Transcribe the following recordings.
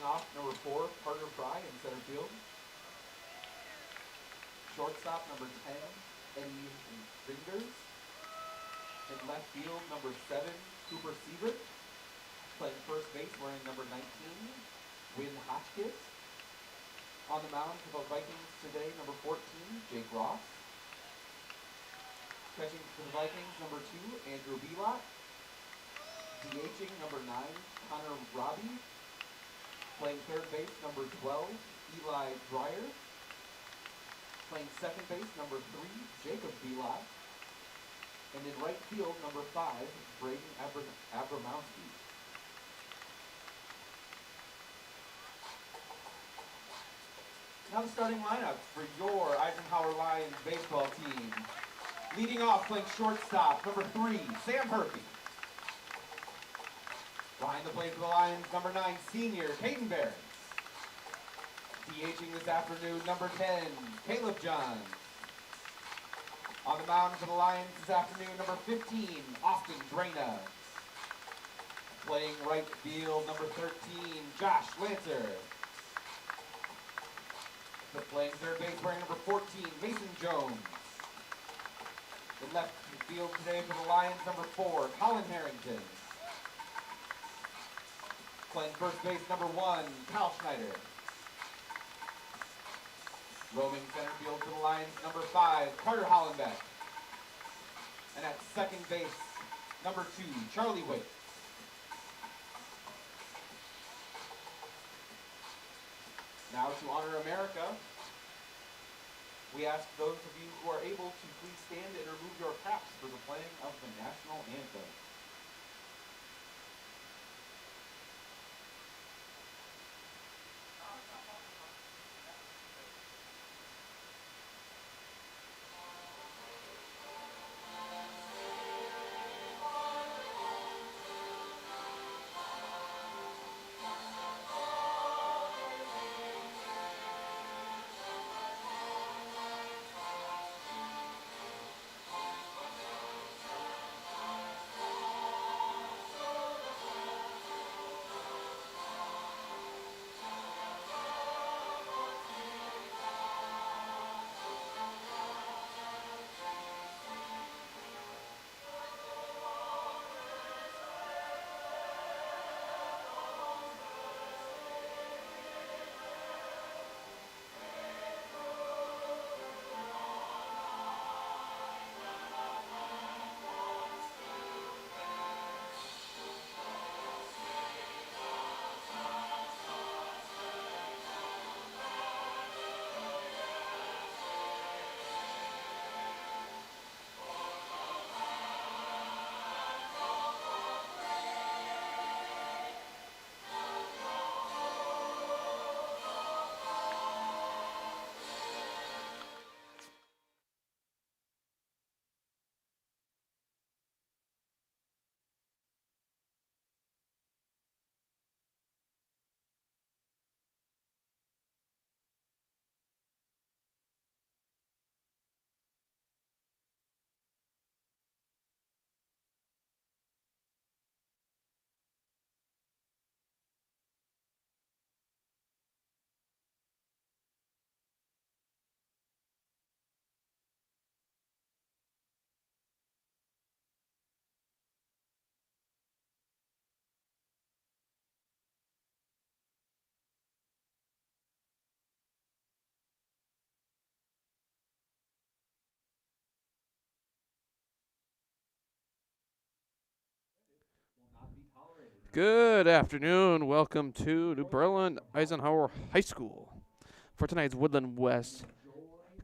Leading off, number 4, Carter Fry in center field. Shortstop, number 10, Eddie Ringers. In left field, number 7, Cooper Siebert. Playing first base, wearing number 19, Win Hotchkiss. On the mound for the Vikings today, number 14, Jake Ross. Catching for the Vikings, number 2, Andrew Belot. DHing, number 9, Connor Robbie. Playing third base, number 12, Eli Dreyer. Playing second base, number 3, Jacob Belot. And in right field, number 5, Braden Abramowski. Now the starting lineup for your Eisenhower Lions baseball team. Leading off, playing shortstop, number 3, Sam Herpy. Behind the plate for the Lions, number 9, senior, Peyton Barons. DHing this afternoon, number 10, Caleb Johns. On the mound for the Lions this afternoon, number 15, Austin Drana. Playing right field, number 13, Josh Lancer. Playing third base, wearing number 14, Mason Jones. In left field today for the Lions, number 4, Colin Harrington. Playing first base, number 1, Kyle Schneider. Roaming center field for the Lions, number 5, Carter Hollenbeck. And at second base, number 2, Charlie Waite. Now to honor America, we ask those of you who are able to please stand and remove your caps for the playing of the national anthem. Good afternoon. Welcome to New Berlin Eisenhower High School for tonight's Woodland West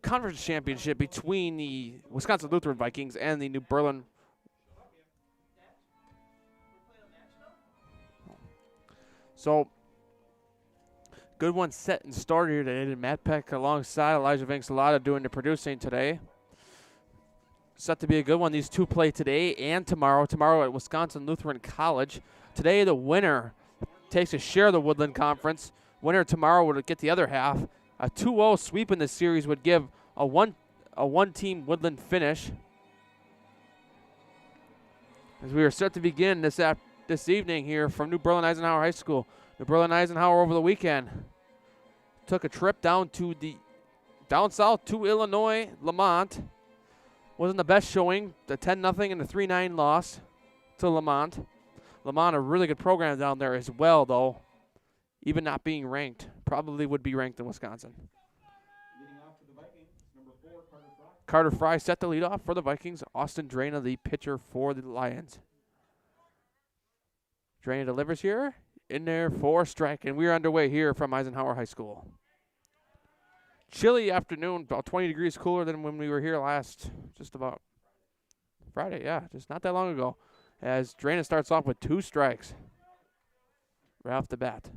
Conference Championship between the Wisconsin Lutheran Vikings and the New Berlin. So, good one set and started here today. Matt Peck alongside Elijah Vanxalata doing the producing today. Set to be a good one. These two play today and tomorrow. Tomorrow at Wisconsin Lutheran College. Today, the winner takes a share of the Woodland Conference. Winner tomorrow would get the other half. A 2-0 sweep in this series would give a one-team Woodland finish. As we are set to begin this evening here from New Berlin Eisenhower High School. The Berlin Eisenhower over the weekend took a trip down south to Illinois, Lamont. Wasn't the best showing. The 10-0 and the 3-9 loss to Lamont. Lamont, a really good program down there as well, though. Even not being ranked. Probably would be ranked in Wisconsin. Leading off for the Vikings, number 4, Carter Fry. Carter Fry set the lead off for the Vikings. Austin Drana, the pitcher for the Lions. Drana delivers here. In there for a strike, and we're underway here from Eisenhower High School. Chilly afternoon, about 20 degrees cooler than when we were here last, just about Friday, yeah, just not that long ago. As Drana starts off with 2 strikes right off the bat.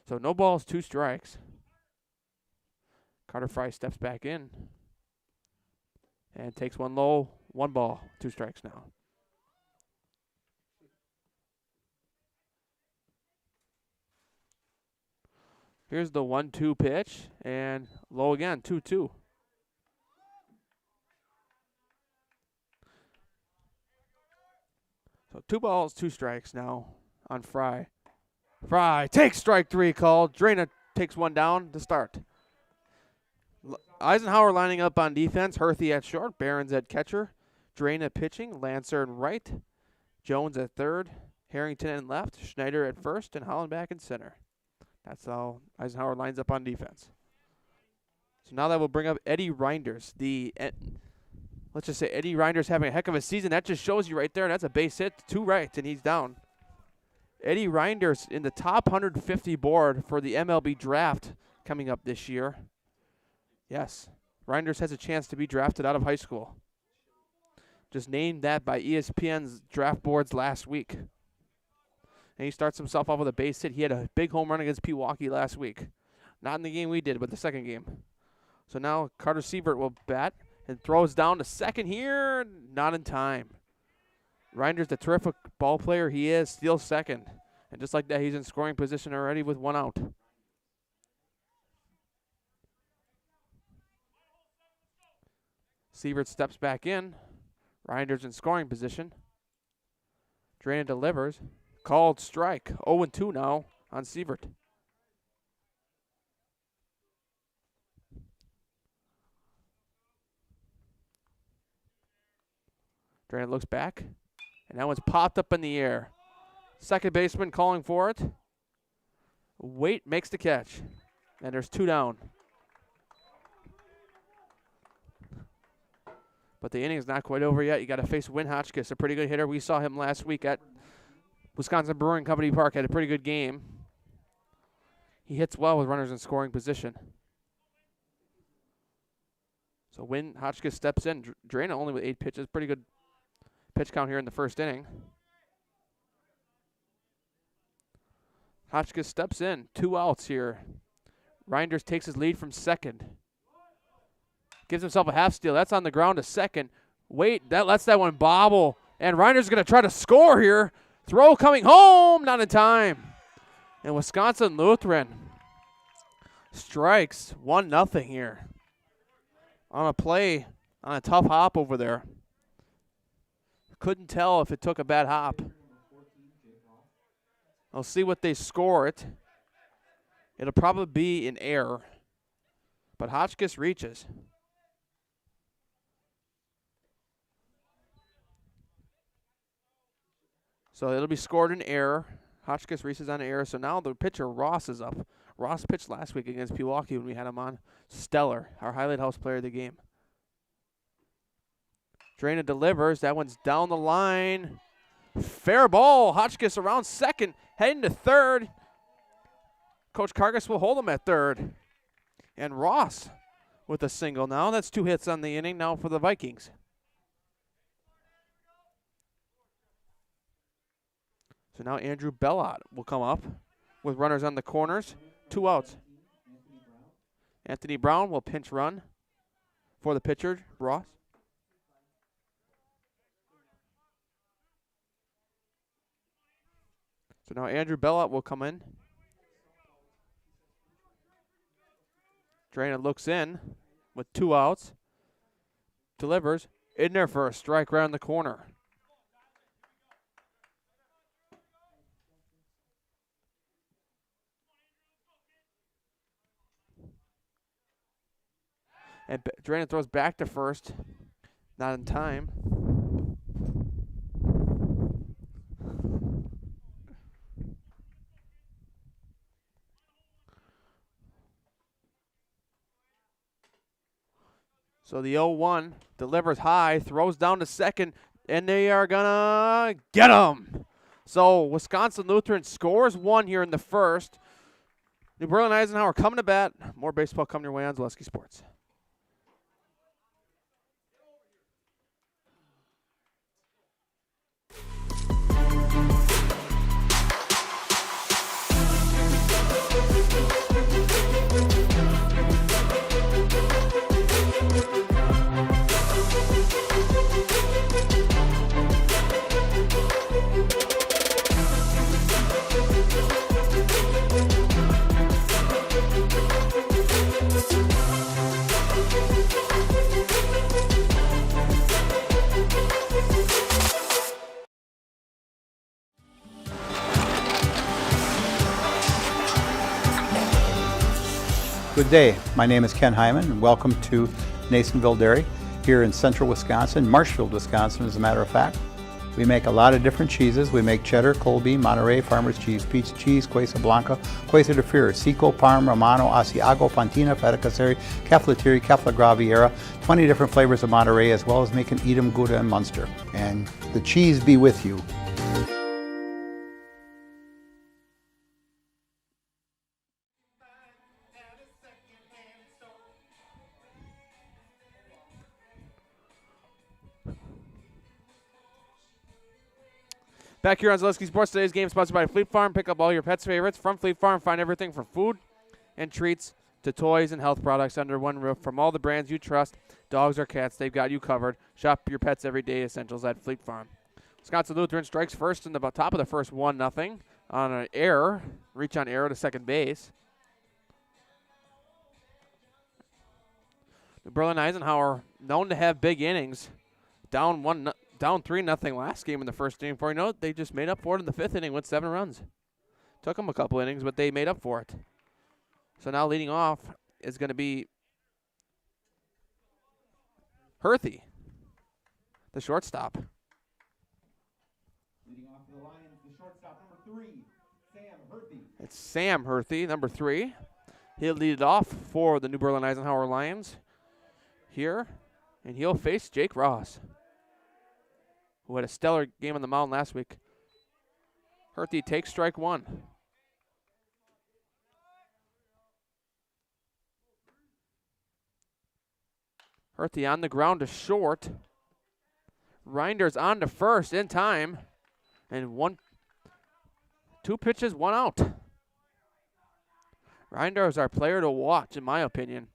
So no balls, 2 strikes. Carter Fry steps back in and takes one low, 1 ball, 2 strikes now. Here's the 1-2 pitch, and low again, 2-2. So 2 balls, 2 strikes now on Fry. Fry takes strike 3 called. Drana takes 1 down to start. Eisenhower lining up on defense. Herthy at short, Barons at catcher. Drana pitching, Lancer in right. Jones at third. Harrington in left. Schneider at first, and Holland back in center. That's how Eisenhower lines up on defense. So now that will bring up Eddie Reinders. Let's just say Eddie Reinders having a heck of a season. That just shows you right there. That's a base hit, 2 right, and he's down. Eddie Reinders in the top 150 board for the MLB draft coming up this year. Yes, Reinders has a chance to be drafted out of high school. Just named that by ESPN's draft boards last week. And he starts himself off with a base hit. He had a big home run against Pewaukee last week. Not in the game we did, but the second game. So now Carter Sievert will bat and throws down to second here. Not in time. Reinders, the terrific ball player he is, steals second. And just like that, he's in scoring position already with 1 out. Sievert steps back in. Reinders in scoring position. Drana delivers. Called strike. 0-2 now on Sievert. Drana looks back, and that one's popped up in the air. Second baseman calling for it. Waite makes the catch, and there's 2 down. But the inning is not quite over yet. You got to face Win Hotchkiss, a pretty good hitter. We saw him last week at Wisconsin Brewing Company Park, had a pretty good game. He hits well with runners in scoring position. So Win Hotchkiss steps in. Drana only with 8 pitches. Pretty good pitch count here in the first inning. Hotchkiss steps in. 2 outs here. Reinders takes his lead from second. Gives himself a half steal. That's on the ground to second. Wait, that lets that one bobble. And Reiner's going to try to score here. Throw coming home, not in time. And Wisconsin Lutheran strikes 1-0 here. On a play, on a tough hop over there. Couldn't tell if it took a bad hop. I'll see what they score it. It'll probably be an error. But Hotchkiss reaches. So it'll be scored an error. Hotchkiss reaches on an error. So now the pitcher, Ross, is up. Ross pitched last week against Pewaukee when we had him on. Stellar, our highlight house player of the game. Drana delivers. That one's down the line. Fair ball. Hotchkiss around second, heading to third. Coach Kargas will hold him at third. And Ross with a single now. That's 2 hits on the inning now for the Vikings. So now Andrew Bellot will come up with runners on the corners. 2 outs. Anthony Brown will pinch run for the pitcher, Ross. So now Andrew Bellot will come in. Drana looks in with 2 outs. Delivers. In there for a strike right in the corner. And Drayton throws back to first. Not in time. So the 0-1 delivers high, throws down to second, and they are going to get him. So Wisconsin Lutheran scores 1 here in the first. New Berlin Eisenhower coming to bat. More baseball coming your way on Zaleski Sports. Good day. My name is Ken Hyman, and welcome to Nasonville Dairy here in central Wisconsin, Marshfield, Wisconsin, as a matter of fact. We make a lot of different cheeses. We make cheddar, Colby, Monterey, Farmer's Cheese, Peach Cheese, Quesa Blanca, Quesa de Fear, Seco, Parm, Romano, Asiago, Fontina, Feta Caseri, Caflatiri, Cafla Graviera, 20 different flavors of Monterey, as well as making Edam, Gouda, and Munster. And the cheese be with you. Back here on Zaleski Sports, today's game sponsored by Fleet Farm. Pick up all your pets' favorites from Fleet Farm. Find everything from food and treats to toys and health products under one roof. From all the brands you trust, dogs or cats, they've got you covered. Shop your pets' everyday essentials at Fleet Farm. Wisconsin Lutheran strikes first in the top of the first 1-0 on an error. Reach on error to second base. New Berlin Eisenhower, known to have big innings, down 3-0 last game in the first inning. Before you know it, they just made up for it in the 5th inning with 7 runs. Took them a couple innings, but they made up for it. So now leading off is going to be Herthy, the shortstop. Leading off for the Lions, the shortstop, number 3, Sam Herthy. It's Sam Herthy, number 3. He'll lead it off for the New Berlin Eisenhower Lions here, and he'll face Jake Ross, who had a stellar game on the mound last week. Herthy takes strike 1. Herthy on the ground to short. Reinders on to first in time. And 2 pitches, 1 out. Reinders is our player to watch, in my opinion.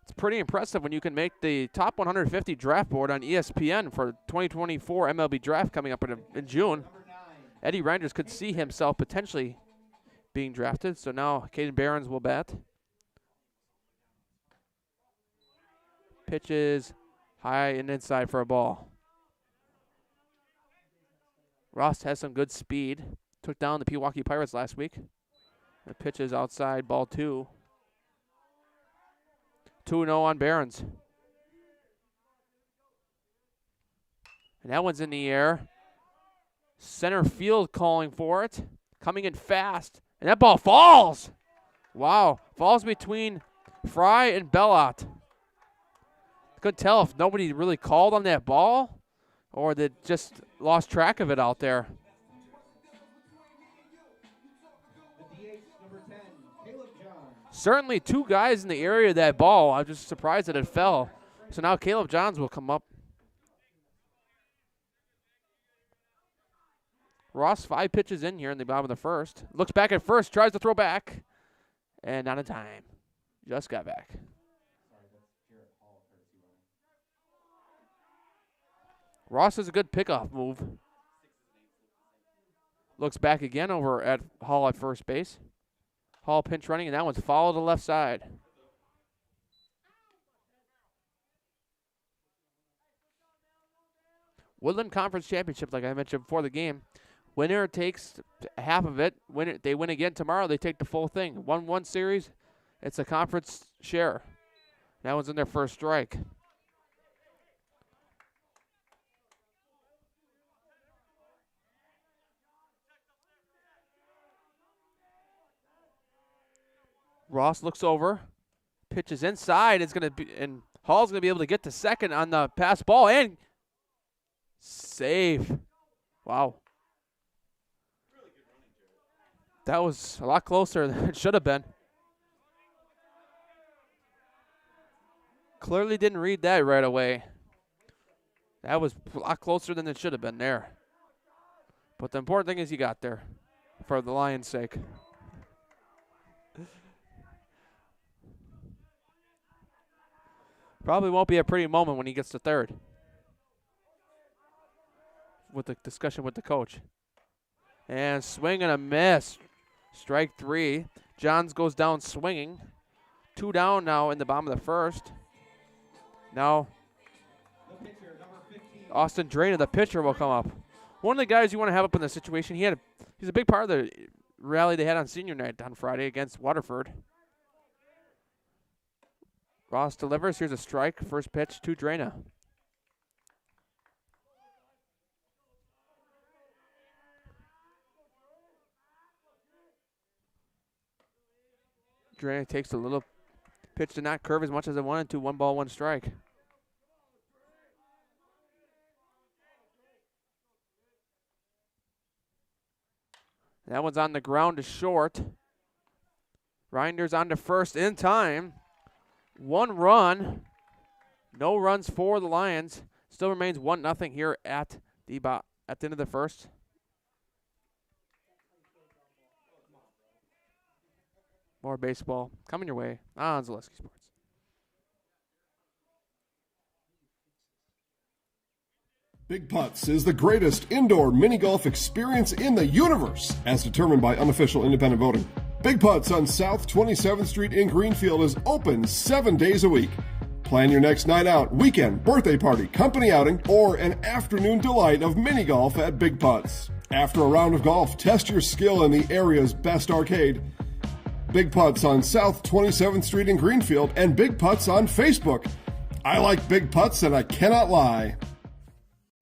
It's pretty impressive when you can make the top 150 draft board on ESPN for 2024 MLB draft coming up in June. Eddie Reinders could see himself potentially being drafted. So now Caden Barons will bat. Pitches high and inside for a ball. Ross has some good speed. Took down the Pewaukee Pirates last week. The pitch is outside, ball 2. 2-0 on Barons. And that one's in the air. Center field calling for it. Coming in fast. And that ball falls. Wow. Falls between Fry and Bellot. Couldn't tell if nobody really called on that ball or they just lost track of it out there. Certainly 2 guys in the area of that ball. I'm just surprised that it fell. So now Caleb Johns will come up. Ross 5 pitches in here in the bottom of the first. Looks back at first, tries to throw back. And not in time. Just got back. Ross is a good pickoff move. Looks back again over at Hall at first base. Hall pinch running, and that one's fouled to the left side. Woodland Conference Championship, like I mentioned before the game. Winner takes half of it. They win again tomorrow, they take the full thing. 1-1 series, it's a conference share. That one's in their first strike. Ross looks over, pitches inside. It's going to be, and Hall's going to be able to get to second on the pass ball and save. Wow. That was a lot closer than it should have been. Clearly didn't read that right away. That was a lot closer than it should have been there. But the important thing is you got there for the Lions' sake. Probably won't be a pretty moment when he gets to third with the discussion with the coach. And swing and a miss. Strike 3. Johns goes down swinging. 2 down now in the bottom of the first. Now Austin Drainer, the pitcher, will come up. One of the guys you want to have up in the situation, he's a big part of the rally they had on senior night on Friday against Waterford. Ross delivers. Here's a strike. First pitch to Draina. Draina takes a little pitch to not curve as much as it wanted to. 1 ball, 1 strike. That one's on the ground to short. Reinders on to first in time. 1 run. No runs for the Lions. Still remains 1-0 here at the end of the first. More baseball coming your way on Zaleski Sports. Big Putts is the greatest indoor mini golf experience in the universe, as determined by unofficial independent voting. Big Putts on South 27th Street in Greenfield is open 7 days a week. Plan your next night out, weekend, birthday party, company outing, or an afternoon delight of mini golf at Big Putts. After a round of golf, test your skill in the area's best arcade. Big Putts on South 27th Street in Greenfield and Big Putts on Facebook. I like Big Putts and I cannot lie.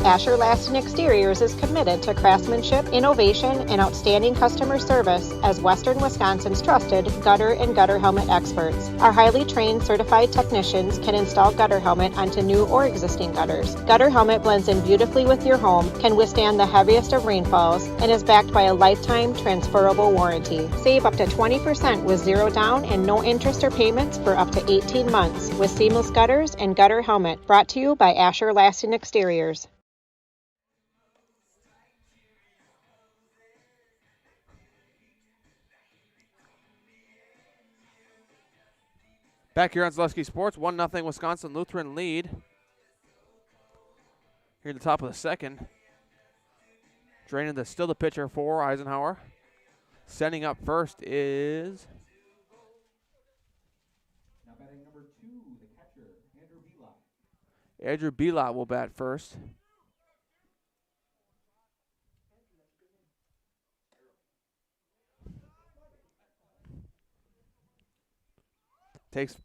Asher Laston Exteriors is committed to craftsmanship, innovation, and outstanding customer service as Western Wisconsin's trusted gutter and gutter helmet experts. Our highly trained certified technicians can install gutter helmet onto new or existing gutters. Gutter helmet blends in beautifully with your home, can withstand the heaviest of rainfalls, and is backed by a lifetime transferable warranty. Save up to 20% with 0 down and no interest or payments for up to 18 months with seamless gutters and gutter helmet. Brought to you by Asher Laston Exteriors. Back here on Zaleski Sports, 1-0 Wisconsin Lutheran lead. Here at the top of the second. Draining still the pitcher for Eisenhower. Sending up first is Now batting number 2, the catcher, Andrew Belot. Andrew Belot will bat first. Takes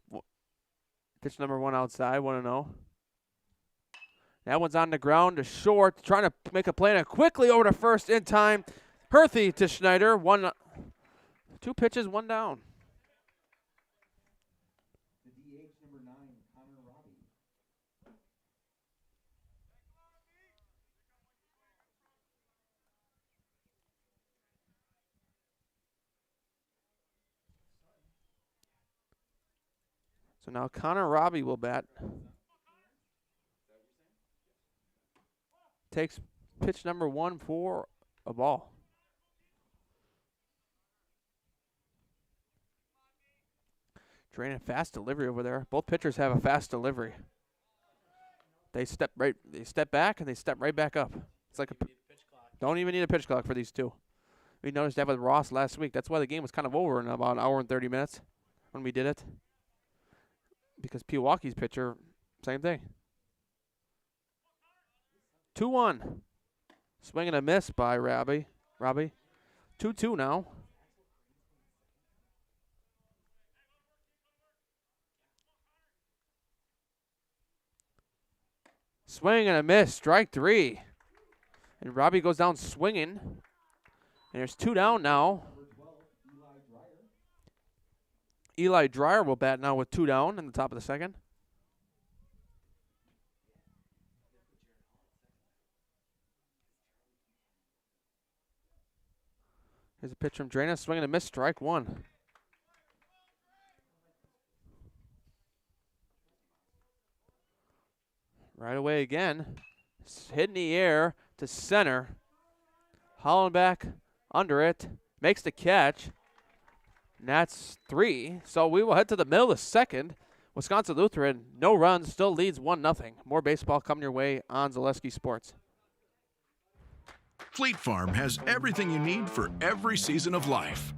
pitch number 1 outside, 1-0. That one's on the ground to short, trying to make a play and quickly over to first in time. Herthy to Schneider, 2 pitches, 1 down. The DH number 9, Connor Robbie. So now Connor Robbie will bat. Takes pitch number 1 for a ball. Draining fast delivery over there. Both pitchers have a fast delivery. They step back and they step right back up. It's like don't even need a pitch clock for these two. We noticed that with Ross last week. That's why the game was kind of over in about an hour and 30 minutes when we did it. Because Pewaukee's pitcher, same thing. 2-1. Swing and a miss by Robbie. 2-2 now. Swing and a miss. Strike 3. And Robbie goes down swinging. And there's 2 down now. Eli Dreyer will bat now with 2 down in the top of the second. Here's a pitch from Drana. Swing and a miss. Strike 1. Right away again. Hit in the air to center. Hollenbeck under it. Makes the catch. And that's 3. So we will head to the middle of the second. Wisconsin Lutheran, no runs, still leads 1-0. More baseball coming your way on Zaleski Sports. Fleet Farm has everything you need for every season of life.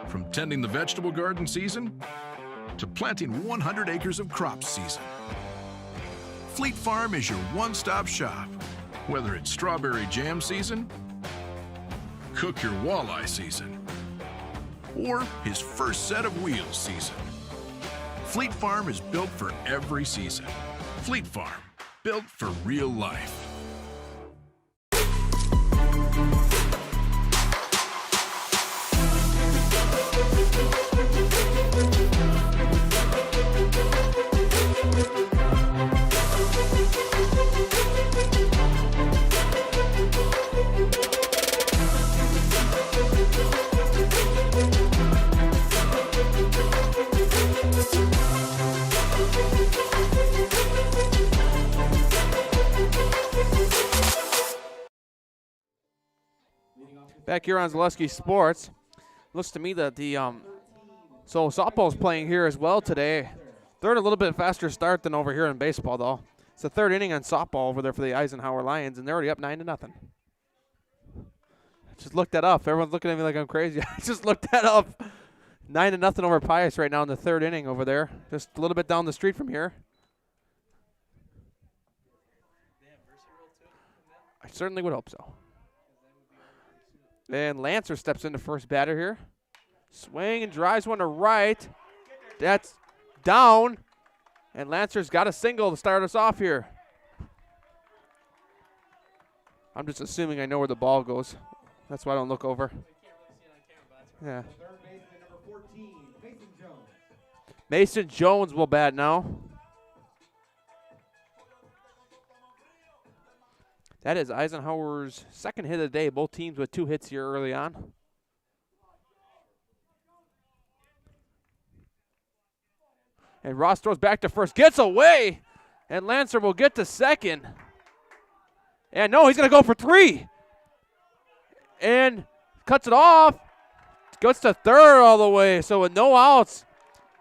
From tending the vegetable garden season to planting 100 acres of crops season. Fleet Farm is your one-stop shop. Whether it's strawberry jam season, cook your walleye season, or his first set of wheels season. Fleet Farm is built for every season. Fleet Farm, built for real life. Back here on Zaleski Sports, looks to me that the so softball's playing here as well today. Third, a little bit faster start than over here in baseball, though. It's the 3rd inning on softball over there for the Eisenhower Lions, and they're already up 9-0. I just looked that up. Everyone's looking at me like I'm crazy. I just looked that up. 9-0 over Pius right now in the 3rd inning over there. Just a little bit down the street from here. I certainly would hope so. And Lancer steps into first batter here. Swing and drives one to right. That's down. And Lancer's got a single to start us off here. I'm just assuming I know where the ball goes. That's why I don't look over. Yeah. Mason Jones will bat now. That is Eisenhower's 2nd hit of the day. Both teams with 2 hits here early on. And Ross throws back to first. Gets away. And Lancer will get to second. And no, he's going to go for 3. And cuts it off. Goes to third all the way. So with no outs,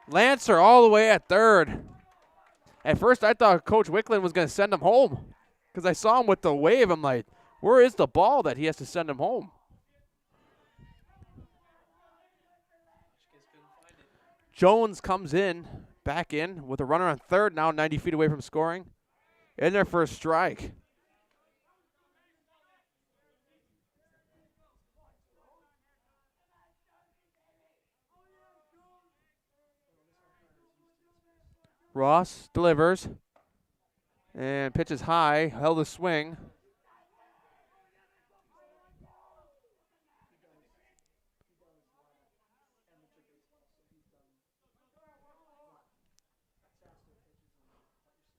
Lancer all the way at third. At first, I thought Coach Wickland was going to send him home. Because I saw him with the wave. I'm like, where is the ball that he has to send him home? Jones comes in, back in, with a runner on third, now 90 feet away from scoring. In there for a strike. Ross delivers. And pitches high, held a swing.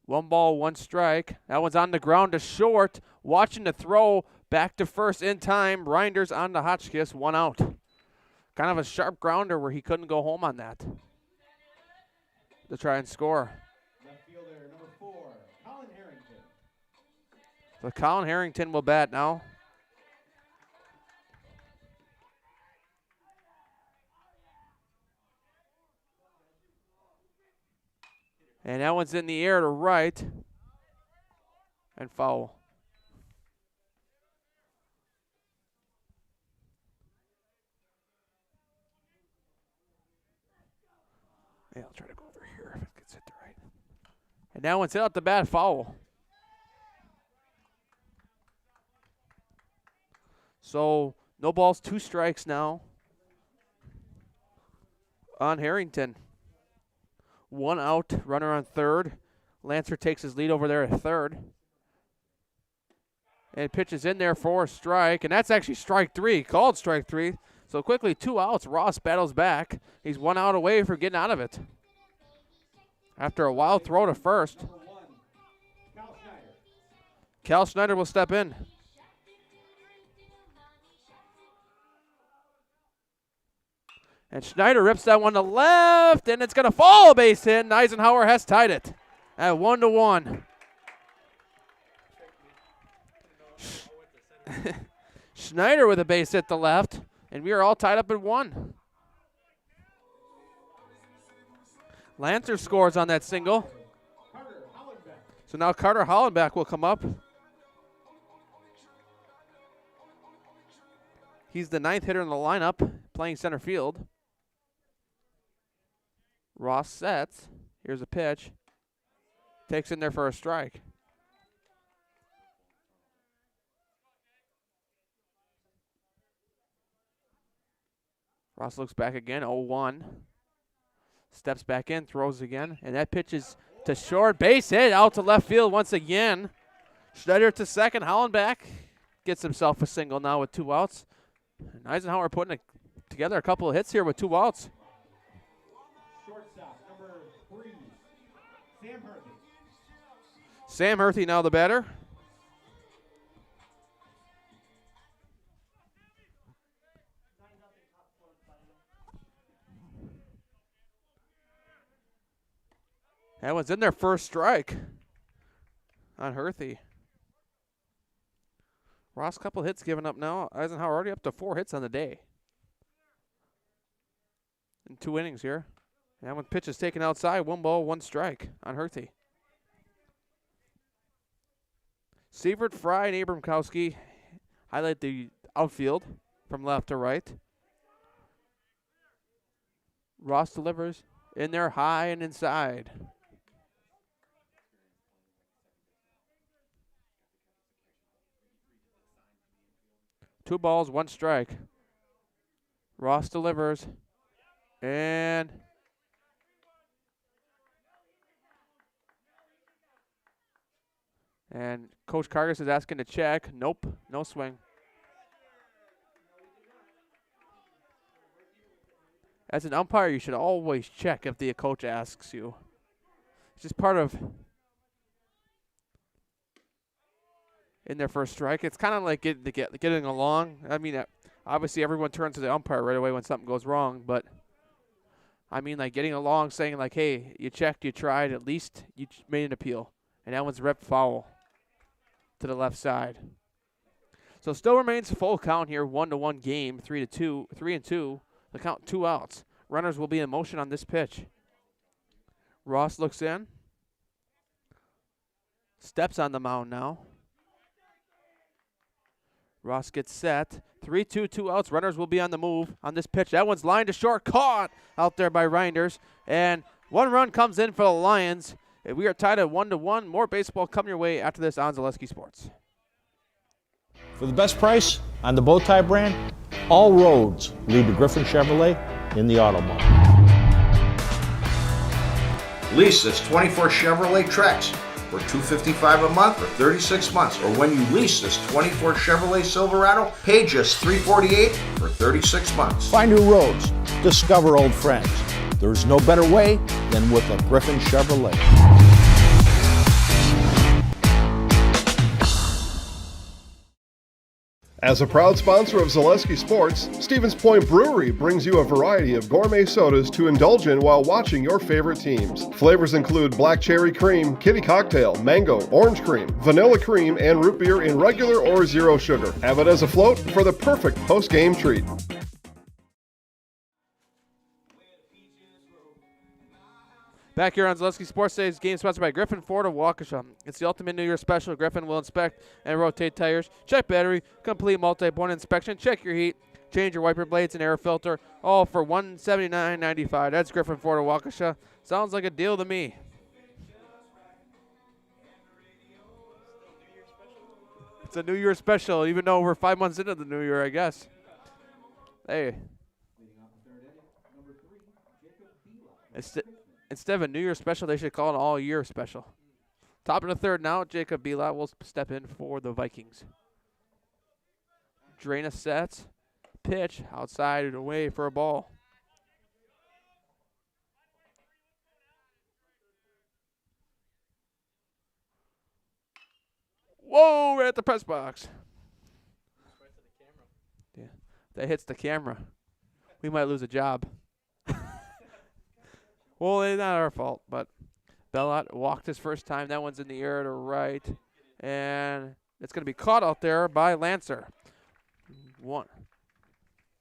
One ball, one strike. That one's on the ground to short. Watching the throw back to first in time. Reinders on to Hotchkiss, 1 out. Kind of a sharp grounder where he couldn't go home on that to try and score. So Colin Harrington will bat now. And that one's in the air to right. And foul. Yeah, I'll try to go over here if it gets hit to right. And that one's hit out the bat, foul. So, no balls, 2 strikes now on Harrington. 1 out, runner on third. Lancer takes his lead over there at third. And pitches in there for a strike, and that's actually strike three, called strike three. So quickly, 2 outs. Ross battles back. He's 1 out away from getting out of it. After a wild throw to first. Cal Schneider will step in. And Schneider rips that one to left, and it's going to fall a base hit, and Eisenhower has tied it at 1-1. Schneider with a base hit to left, and we are all tied up at 1. Lancer scores on that single. So now Carter Hollenbach will come up. He's the 9th hitter in the lineup, playing center field. Ross sets. Here's a pitch. Takes in there for a strike. Ross looks back again, 0-1. Steps back in, throws again, and that pitch is to short. Base hit out to left field once again. Schneider to second. Hollenbach gets himself a single now with 2 outs. And Eisenhower putting together a couple of hits here with 2 outs. Shortstop, number 3, Sam Herthy. Sam Herthy now the batter. That one's in there, first strike on Herthy. Ross, couple hits given up now. Eisenhower already up to 4 hits on the day. In 2 innings here. And that one pitch is taken outside. 1 ball, 1 strike on Herthy. Sievert, Fry, and Abramkowski highlight the outfield from left to right. Ross delivers in there high and inside. Two balls, 1 strike. Ross delivers. And Coach Cargus is asking to check. Nope, no swing. As an umpire, you should always check if the coach asks you. It's just part of in their first strike. It's kind of like getting along. I mean, obviously everyone turns to the umpire right away when something goes wrong, but I mean, like getting along, saying like, hey, you checked, you tried, at least you made an appeal. And that one's ripped foul to the left side. So still remains a full count here, 1-1 game, 3-2, 3-2. The count 2 outs. Runners will be in motion on this pitch. Ross looks in. Steps on the mound now. Ross gets set. 3-2, 2 outs. Runners will be on the move on this pitch. That one's lined to short. Caught out there by Reinders. And 1 run comes in for the Lions. We are tied at 1-1. More baseball coming your way after this on Zaleski Sports. For the best price on the Bowtie brand, all roads lead to Griffin Chevrolet in the auto mall. Lease this 24 Chevrolet Trax for $255 a month for 36 months. Or when you lease this 24 Chevrolet Silverado, pay just $348 for 36 months. Find new roads, discover old friends. There's no better way than with a Griffin Chevrolet. As a proud sponsor of Zaleski Sports, Stevens Point Brewery brings you a variety of gourmet sodas to indulge in while watching your favorite teams. Flavors include black cherry cream, kitty cocktail, mango, orange cream, vanilla cream, and root beer in regular or zero sugar. Have it as a float for the perfect post-game treat. Back here on Zaleski Sports Today's game sponsored by Griffin Ford of Waukesha. It's the ultimate New Year special. Griffin will inspect and rotate tires, check battery, complete multi-point inspection, check your heat, change your wiper blades and air filter, all for $179.95. That's Griffin Ford of Waukesha. Sounds like a deal to me. It's a New Year special, even though we're 5 months into the New Year, I guess. Hey. Instead of a New Year special, they should call it an all-year special. Top of the third now. Jacob Belot will step in for the Vikings. Drana sets. Pitch outside and away for a ball. Whoa, right at the press box. Yeah, that hits the camera. We might lose a job. Well, it's not our fault, but Belot walked his first time. That one's in the air to right. And it's going to be caught out there by Lancer.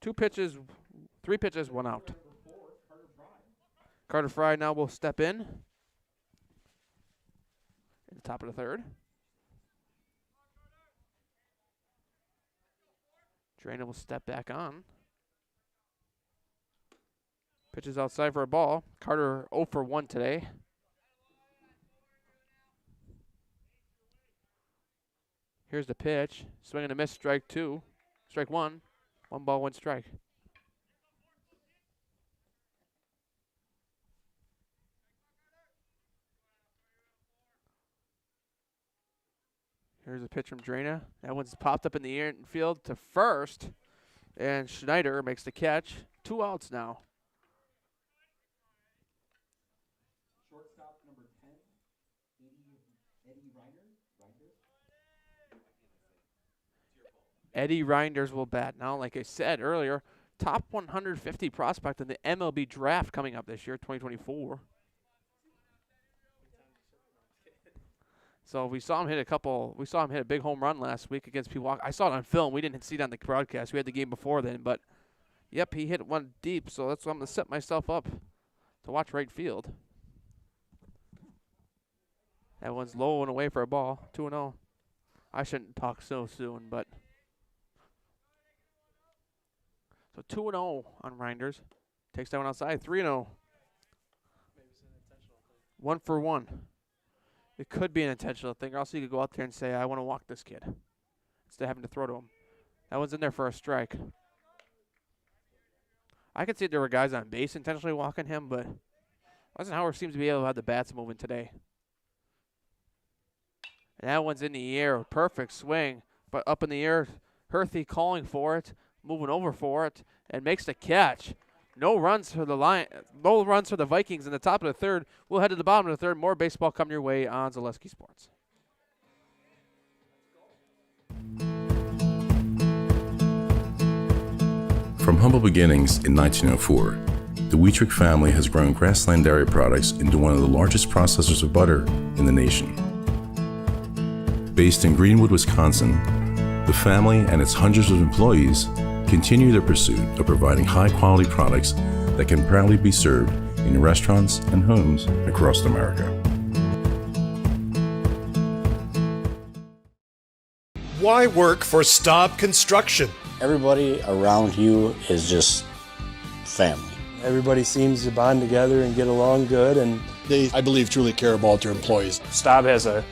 2 pitches, 3 pitches, 1 out. Carter Fry now will step in. At the top of the third. Drana will step back on. Pitches outside for a ball. Carter 0 for 1 today. Here's the pitch. Swing and a miss, strike 2. Strike 1. 1 ball, 1 strike. Here's a pitch from Drana. That one's popped up in the infield to first. And Schneider makes the catch. 2 outs now. Shortstop number 10, Eddie Reinders. Eddie Reinders will bat now. Like I said earlier, top 150 prospect in the MLB draft coming up this year, 2024. So we saw him hit a big home run last week against Pewaukee. I saw it on film. We didn't see it on the broadcast. We had the game before then, but yep, he hit one deep. So that's why I'm going to set myself up to watch right field. That one's low and away for a ball. 2-0. I shouldn't talk so soon, but so 2-0 on Reinders. Takes that one outside. 3-0. 1 for 1. It could be an intentional thing, or else you could go out there and say, I want to walk this kid, instead of having to throw to him. That one's in there for a strike. I could see there were guys on base intentionally walking him, but Eisenhower seems to be able to have the bats moving today. And that one's in the air. Perfect swing, but up in the air. Herthy calling for it, moving over for it, and makes the catch. No runs for the Vikings in the top of the third. We'll head to the bottom of the third. More baseball coming your way on Zaleski Sports. From humble beginnings in 1904, the Wheatrick family has grown Grassland Dairy Products into one of the largest processors of butter in the nation. Based in Greenwood, Wisconsin, the family and its hundreds of employees continue their pursuit of providing high-quality products that can proudly be served in restaurants and homes across America. Why work for Staub Construction? Everybody around you is just family. Everybody seems to bond together and get along good, and They, I believe, truly care about their employees. Staub has a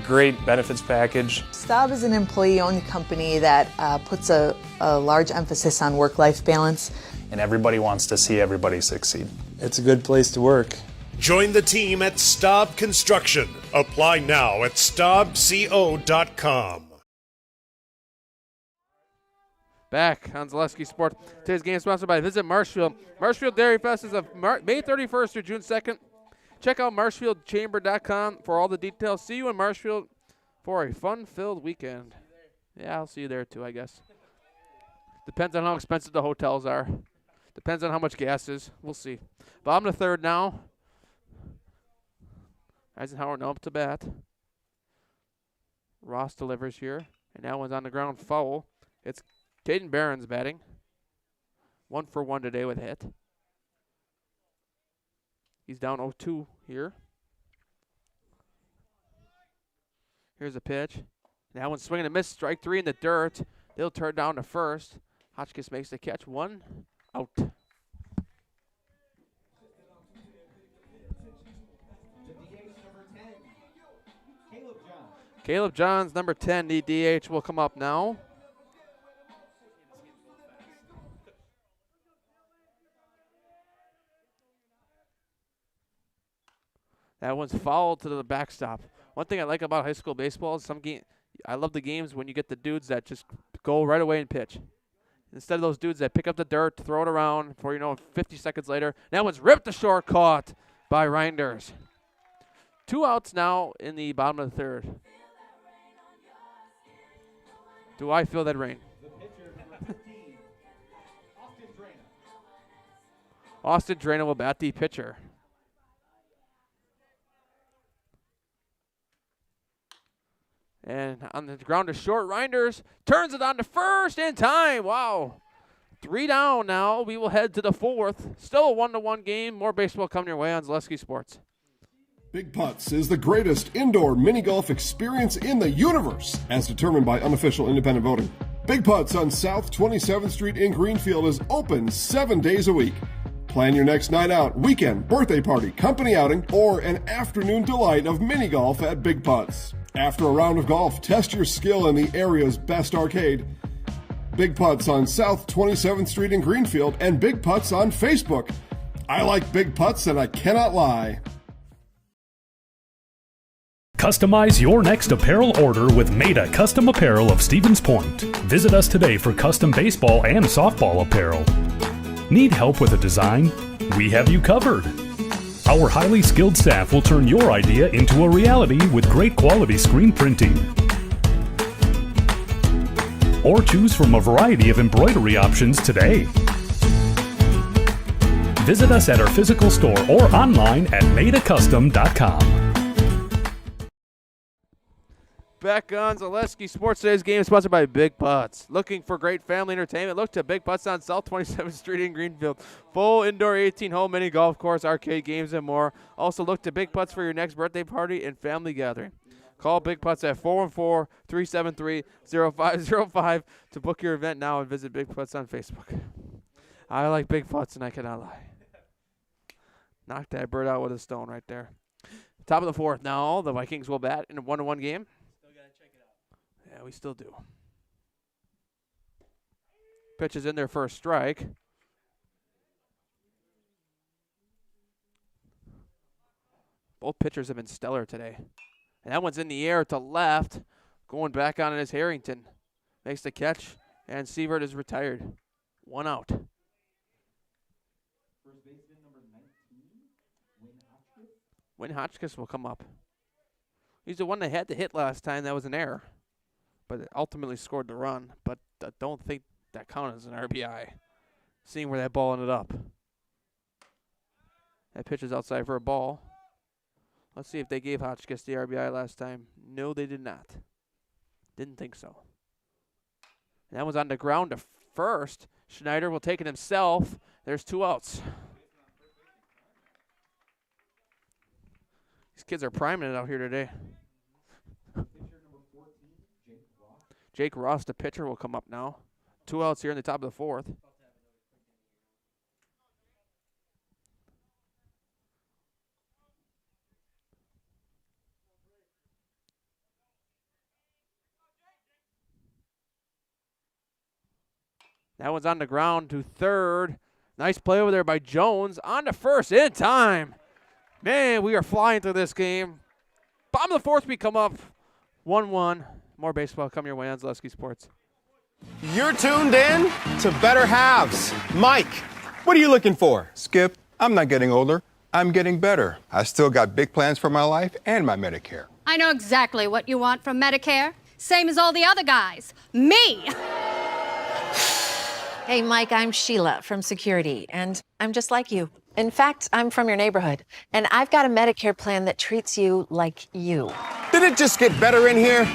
great benefits package. Staub is an employee-owned company that puts a large emphasis on work-life balance. And everybody wants to see everybody succeed. It's a good place to work. Join the team at Staub Construction. Apply now at staubco.com. Back on Zaleski Sports. Today's game is sponsored by Visit Marshfield. Marshfield Dairy Fest is May 31st through June 2nd. Check out marshfieldchamber.com for all the details. See you in Marshfield for a fun-filled weekend. Yeah, I'll see you there too, I guess. Depends on how expensive the hotels are. Depends on how much gas is. We'll see. Bottom of the third now. Eisenhower now up to bat. Ross delivers here. And that one's on the ground foul. It's Caden Barron's batting. 1 for 1 today with a hit. He's down 0-2 here. Here's a pitch. That one's swinging a miss. Strike 3 in the dirt. They'll turn down to first. Hotchkiss makes the catch. 1 out. Caleb Johns, number 10, the DH, will come up now. That one's fouled to the backstop. One thing I like about high school baseball is I love the games when you get the dudes that just go right away and pitch. Instead of those dudes that pick up the dirt, throw it around for, 50 seconds later. That one's ripped to short, caught by Reinders. 2 outs now in the bottom of the third. Do I feel that rain? The pitcher, number 15, Austin Drana. Austin Drana will bat the pitcher. And on the ground to short, Reinders turns it on to first in time. Wow. 3 down now. We will head to the 4th. Still a 1-1 game. More baseball coming your way on Zaleski Sports. Big Putts is the greatest indoor mini golf experience in the universe, as determined by unofficial independent voting. Big Putts on South 27th Street in Greenfield is open 7 days a week. Plan your next night out, weekend, birthday party, company outing, or an afternoon delight of mini golf at Big Putts. After a round of golf, test your skill in the area's best arcade. Big Putts on South 27th Street in Greenfield and Big Putts on Facebook. I like Big Putts and I cannot lie. Customize your next apparel order with Maida Custom Apparel of Stevens Point. Visit us today for custom baseball and softball apparel. Need help with a design? We have you covered. Our highly skilled staff will turn your idea into a reality with great quality screen printing. Or choose from a variety of embroidery options today. Visit us at our physical store or online at maidacustom.com. Back on Zaleski Sports. Today's game is sponsored by Big Putts. Looking for great family entertainment? Look to Big Putts on South 27th Street in Greenfield. Full indoor 18-hole mini golf course, arcade games, and more. Also look to Big Putts for your next birthday party and family gathering. Call Big Putts at 414-373-0505 to book your event now and visit Big Putts on Facebook. I like Big Putts and I cannot lie. Knocked that bird out with a stone right there. Top of the 4th now. The Vikings will bat in a 1-1 game. Yeah, we still do. Pitch is in there for a strike. Both pitchers have been stellar today. And that one's in the air to left. Going back on it is Harrington. Makes the catch, and Sievert is retired. 1 out. First baseman, number 19, Win Hotchkiss. Win Hotchkiss will come up. He's the one that had to hit last time. That was an error. But it ultimately scored the run. But I don't think that counted as an RBI. Seeing where that ball ended up. That pitch is outside for a ball. Let's see if they gave Hotchkiss the RBI last time. No, they did not. Didn't think so. And that was on the ground to first. Schneider will take it himself. There's 2 outs. These kids are priming it out here today. Jake Ross, the pitcher, will come up now. 2 outs here in the top of the 4th. That one's on the ground to third. Nice play over there by Jones. On to first in time. Man, we are flying through this game. Bottom of the 4th, we come up 1-1. More baseball coming your way on Zaleski Sports. You're tuned in to Better Halves. Mike, what are you looking for? Skip, I'm not getting older. I'm getting better. I still got big plans for my life and my Medicare. I know exactly what you want from Medicare. Same as all the other guys. Me! Hey, Mike, I'm Sheila from Security, and I'm just like you. In fact, I'm from your neighborhood, and I've got a Medicare plan that treats you like you. Did it just get better in here?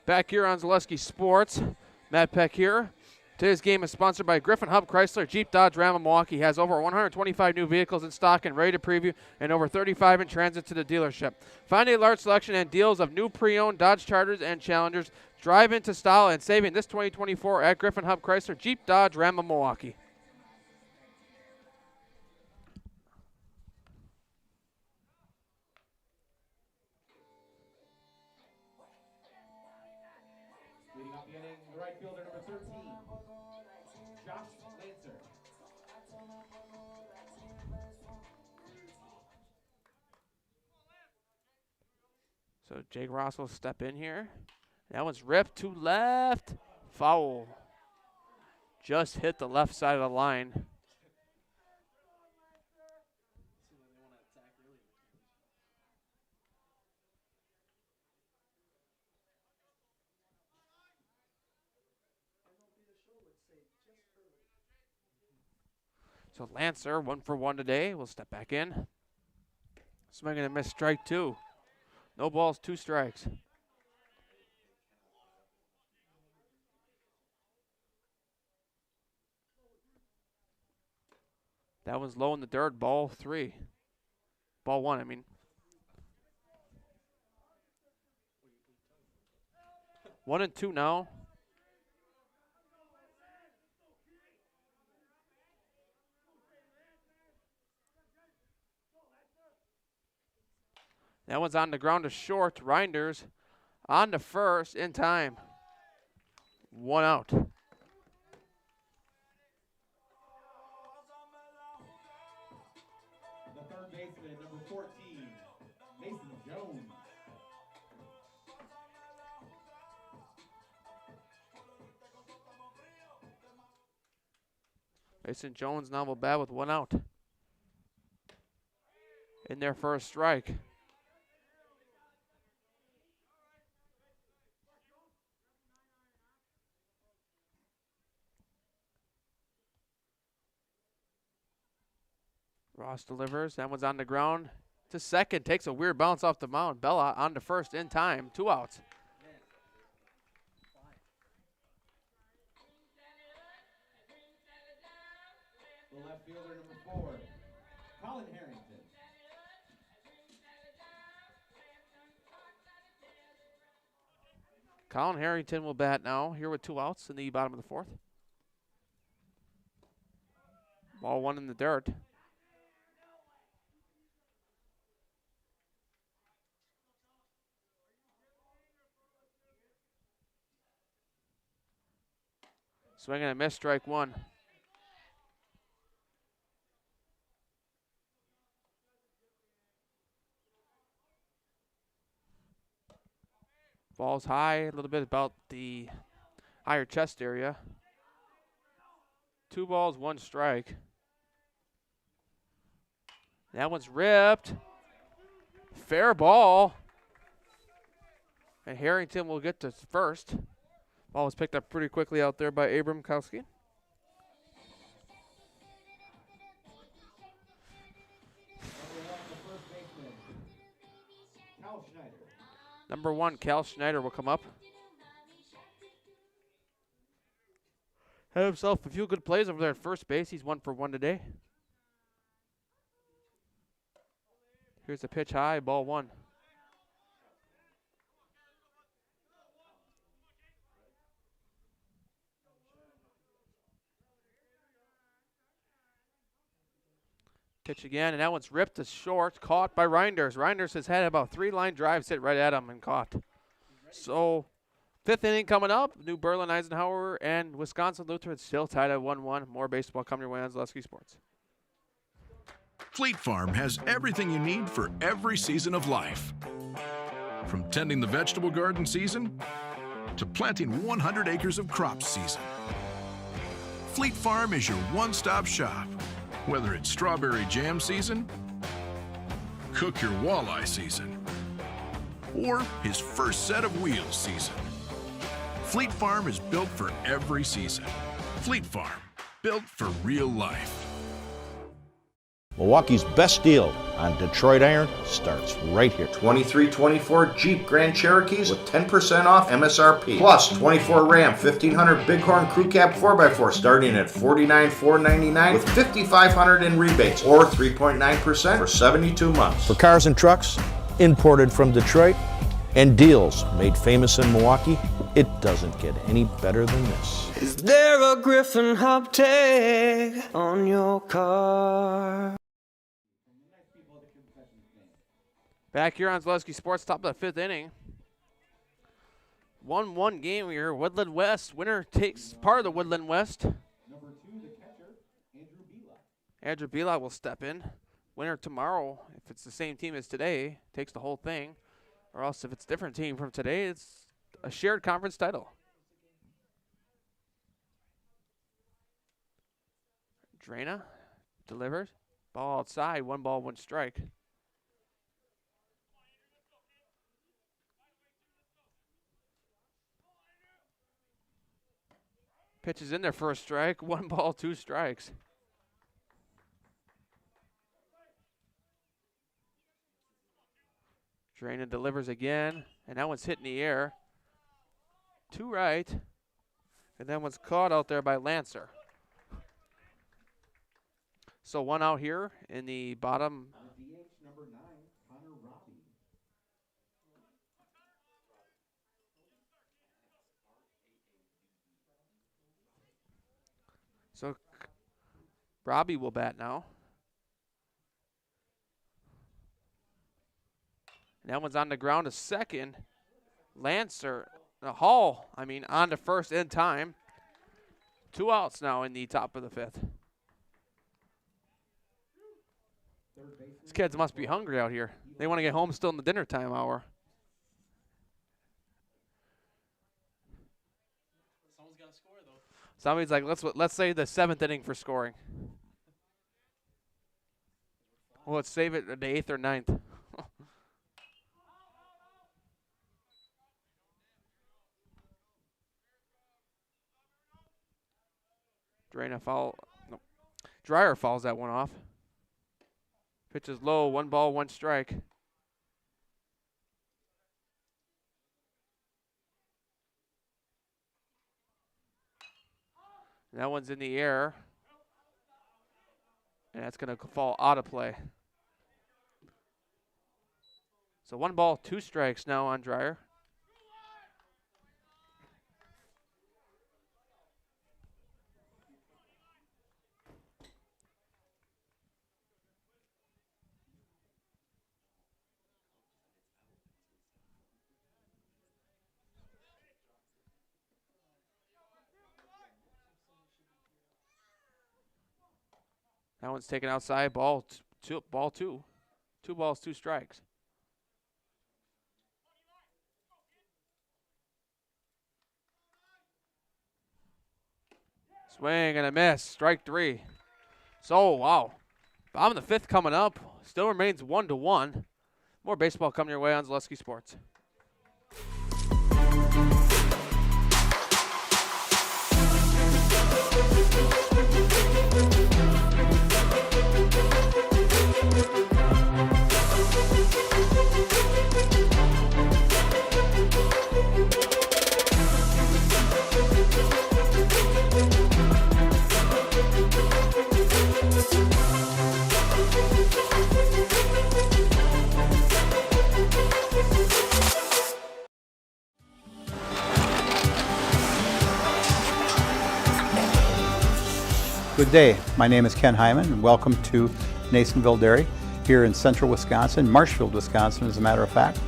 Back here on Zaleski Sports, Matt Peck here. Today's game is sponsored by Griffin Hub Chrysler, Jeep, Dodge, Ram, and Milwaukee. Has over 125 new vehicles in stock and ready to preview, and over 35 in transit to the dealership. Find a large selection and deals of new pre-owned Dodge Chargers and Challengers. Drive into style and saving this 2024 at Griffin Hub Chrysler, Jeep, Dodge, Ram, and Milwaukee. Leading off the inning, the right fielder, number 13, Josh Lancer. So Jake Ross will step in here. That one's ripped to left. Foul. Just hit the left side of the line. So Lancer, 1 for 1 today, will step back in. Swinging and miss, strike 2. No balls, 2 strikes. That one's low in the dirt, ball 3. Ball 1, I mean. One and 2 now. That one's on the ground to short. Reinders on to first in time. 1 out. The third baseman, number 14, Mason Jones. Mason Jones now will bat with 1 out. In their first strike. Ross delivers. That one's on the ground to second. Takes a weird bounce off the mound. Bella on to first in time. 2 outs. The left fielder, number 4, Colin Harrington. Colin Harrington will bat now here with 2 outs in the bottom of the 4th. Ball 1 in the dirt. Swinging and miss, strike 1. Ball's high, a little bit about the higher chest area. 2 balls, 1 strike. That one's ripped. Fair ball. And Harrington will get to first. Ball was picked up pretty quickly out there by Abram Kowski. Number 1, Cal Schneider will come up. Had himself a few good plays over there at first base. He's 1 for 1 today. Here's a pitch high, ball 1. Pitch again, and that one's ripped to short, caught by Reinders. Reinders has had about 3 line drives hit right at him and caught. So, 5th inning coming up. New Berlin, Eisenhower, and Wisconsin Lutheran still tied at 1-1. More baseball coming your way on Zaleski Sports. Fleet Farm has everything you need for every season of life. From tending the vegetable garden season to planting 100 acres of crops season. Fleet Farm is your one-stop shop. Whether it's strawberry jam season, cook your walleye season, or his first set of wheels season. Fleet Farm is built for every season. Fleet Farm, built for real life. Milwaukee's best deal on Detroit Iron starts right here. 2324 Jeep Grand Cherokees with 10% off MSRP. Plus 24 Ram 1500 Bighorn Crew Cab 4x4 starting at $49,499 with $5,500 in rebates or 3.9% for 72 months. For cars and trucks, imported from Detroit, and deals made famous in Milwaukee, it doesn't get any better than this. Is there a Griffin hub tag on your car? Back here on Zaleski Sports, top of the fifth inning. 1-1 game here. Woodland West. Winner takes part of the Woodland West. Number 2, the catcher, Andrew Bila. Andrew Bila will step in. Winner tomorrow, if it's the same team as today, takes the whole thing. Or else if it's a different team from today, it's a shared conference title. Drana delivers. Ball outside. 1 ball, 1 strike. Pitch is in there for a strike. 1 ball, 2 strikes. Drana delivers again, and that one's hit in the air. 2 right, and that one's caught out there by Lancer. So 1 out here in the bottom. DH number 9, Connor Robbie. So Robbie will bat now. And that one's on the ground to second. Lancer, Hall, on to first in time. 2 outs now in the top of the 5th. These kids must be hungry out here. They want to get home still in the dinner time hour. Someone's got to score, though. Somebody's like, let's say the 7th inning for scoring. Well, let's save it the 8th or 9th. Drana foul. No. Dreyer fouls that one off. Pitch is low. 1 ball, 1 strike. And that one's in the air. And that's going to fall out of play. So 1 ball, 2 strikes now on Dreyer. That one's taken outside. Ball 2. 2 balls, 2 strikes. Swing and a miss. Strike 3. So, wow. Bottom of the 5th coming up. Still remains 1-1. More baseball coming your way on Zaleski Sports. Good day. My name is Ken Hyman, and welcome to Nasonville Dairy here in central Wisconsin, Marshfield, Wisconsin, as a matter of fact.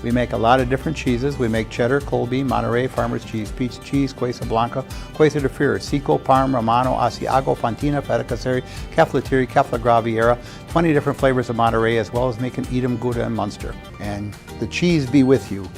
We make a lot of different cheeses. We make cheddar, Colby, Monterey, Farmer's Cheese, Peach Cheese, Quesa Blanca, Quesa de Fear, Seco, Parm, Romano, Asiago, Fontina, Feta Caseri, Caflateri, Cafla Graviera, 20 different flavors of Monterey, as well as making Edam, Gouda, and Munster. And the cheese be with you.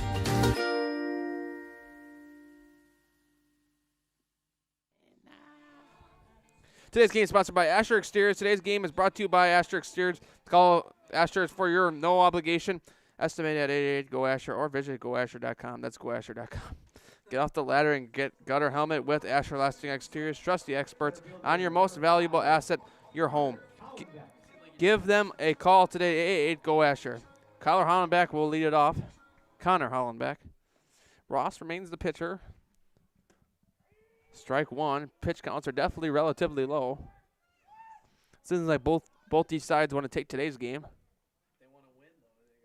Today's game is sponsored by Asher Exteriors. Today's game is brought to you by Asher Exteriors. Call Asher for your no obligation. Estimated at 88 Go Asher or visit goasher.com. That's goasher.com. Get off the ladder and get gutter helmet with Asher Lasting Exteriors. Trust the experts on your most valuable asset, your home. Give them a call today, 888 go Asher. Kyler Hollenbeck will lead it off. Connor Hollenbeck. Ross remains the pitcher. Strike one. Pitch counts are definitely relatively low. Seems like both these sides want to take today's game. They want to win,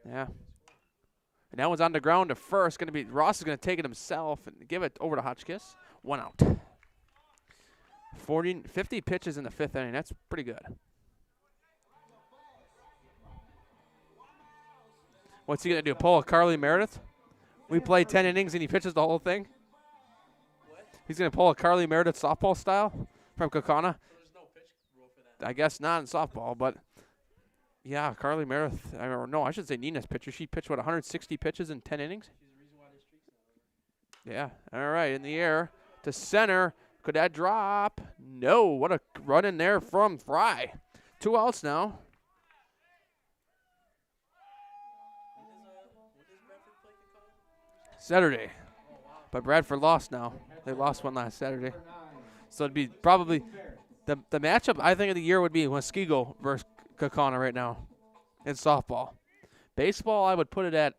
though. Yeah. And that one's on the ground to first. Ross is going to take it himself and give it over to Hotchkiss. 1 out. 50 pitches in the 5th inning. That's pretty good. What's he going to do? Pull a Carly Meredith? We play 10 innings and he pitches the whole thing? He's going to pull a Carly Meredith softball style from Kokana? There's no pitch rule for that. I guess not in softball, but yeah, Carly Meredith. I should say Nina's pitcher. She pitched, 160 pitches in 10 innings? She's the reason why their streak's not over. Yeah. All right, in the air to center. Could that drop? No. What a run in there from Fry. 2 outs now. Saturday. But Bradford lost now. They lost one last Saturday. So it'd be probably the matchup, I think, of the year would be Muskego versus Kokana right now in softball. Baseball, I would put it at,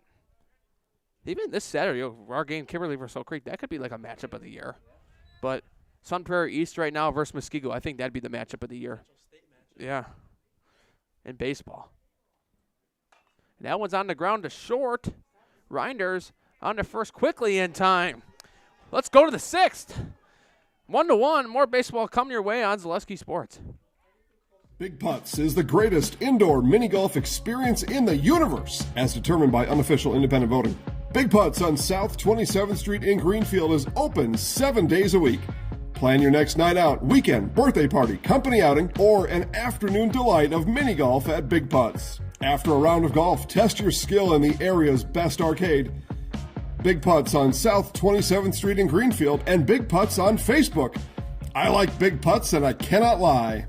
even this Saturday, our game, Kimberly versus Oak Creek, that could be like a matchup of the year. But Sun Prairie East right now versus Muskego, I think that'd be the matchup of the year. Yeah. In baseball. And that one's on the ground to short. Reinders on to first quickly in time. Let's go to the 6th. 1-1. More baseball coming your way on Zaleski Sports. Big Putts is the greatest indoor mini golf experience in the universe, as determined by unofficial independent voting. Big Putts on South 27th Street in Greenfield is open 7 days a week. Plan your next night out, weekend, birthday party, company outing, or an afternoon delight of mini golf at Big Putts. After a round of golf, test your skill in the area's best arcade. Big Putts on South 27th Street in Greenfield and Big Putts on Facebook. I like Big Putts and I cannot lie.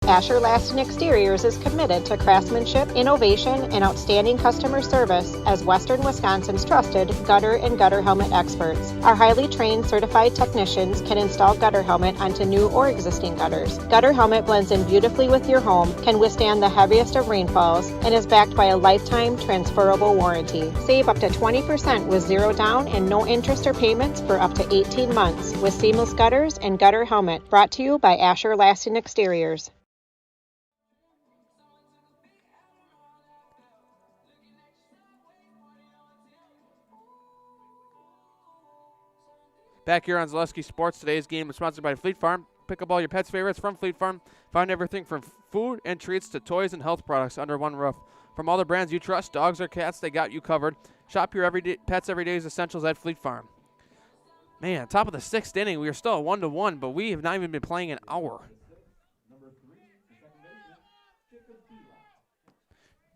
Asher Laston Exteriors is committed to craftsmanship, innovation, and outstanding customer service as Western Wisconsin's trusted gutter and gutter helmet experts. Our highly trained certified technicians can install gutter helmet onto new or existing gutters. Gutter helmet blends in beautifully with your home, can withstand the heaviest of rainfalls, and is backed by a lifetime transferable warranty. Save up to 20% with zero down and no interest or payments for up to 18 months with seamless gutters and gutter helmet. Brought to you by Asher Laston Exteriors. Back here on Zaleski Sports, today's game is sponsored by Fleet Farm. Pick up all your pets' favorites from Fleet Farm. Find everything from food and treats to toys and health products under one roof. From all the brands you trust, dogs or cats, they got you covered. Shop your pets' everyday's essentials at Fleet Farm. Man, top of the 6th inning, we are still at 1-1, but we have not even been playing an hour.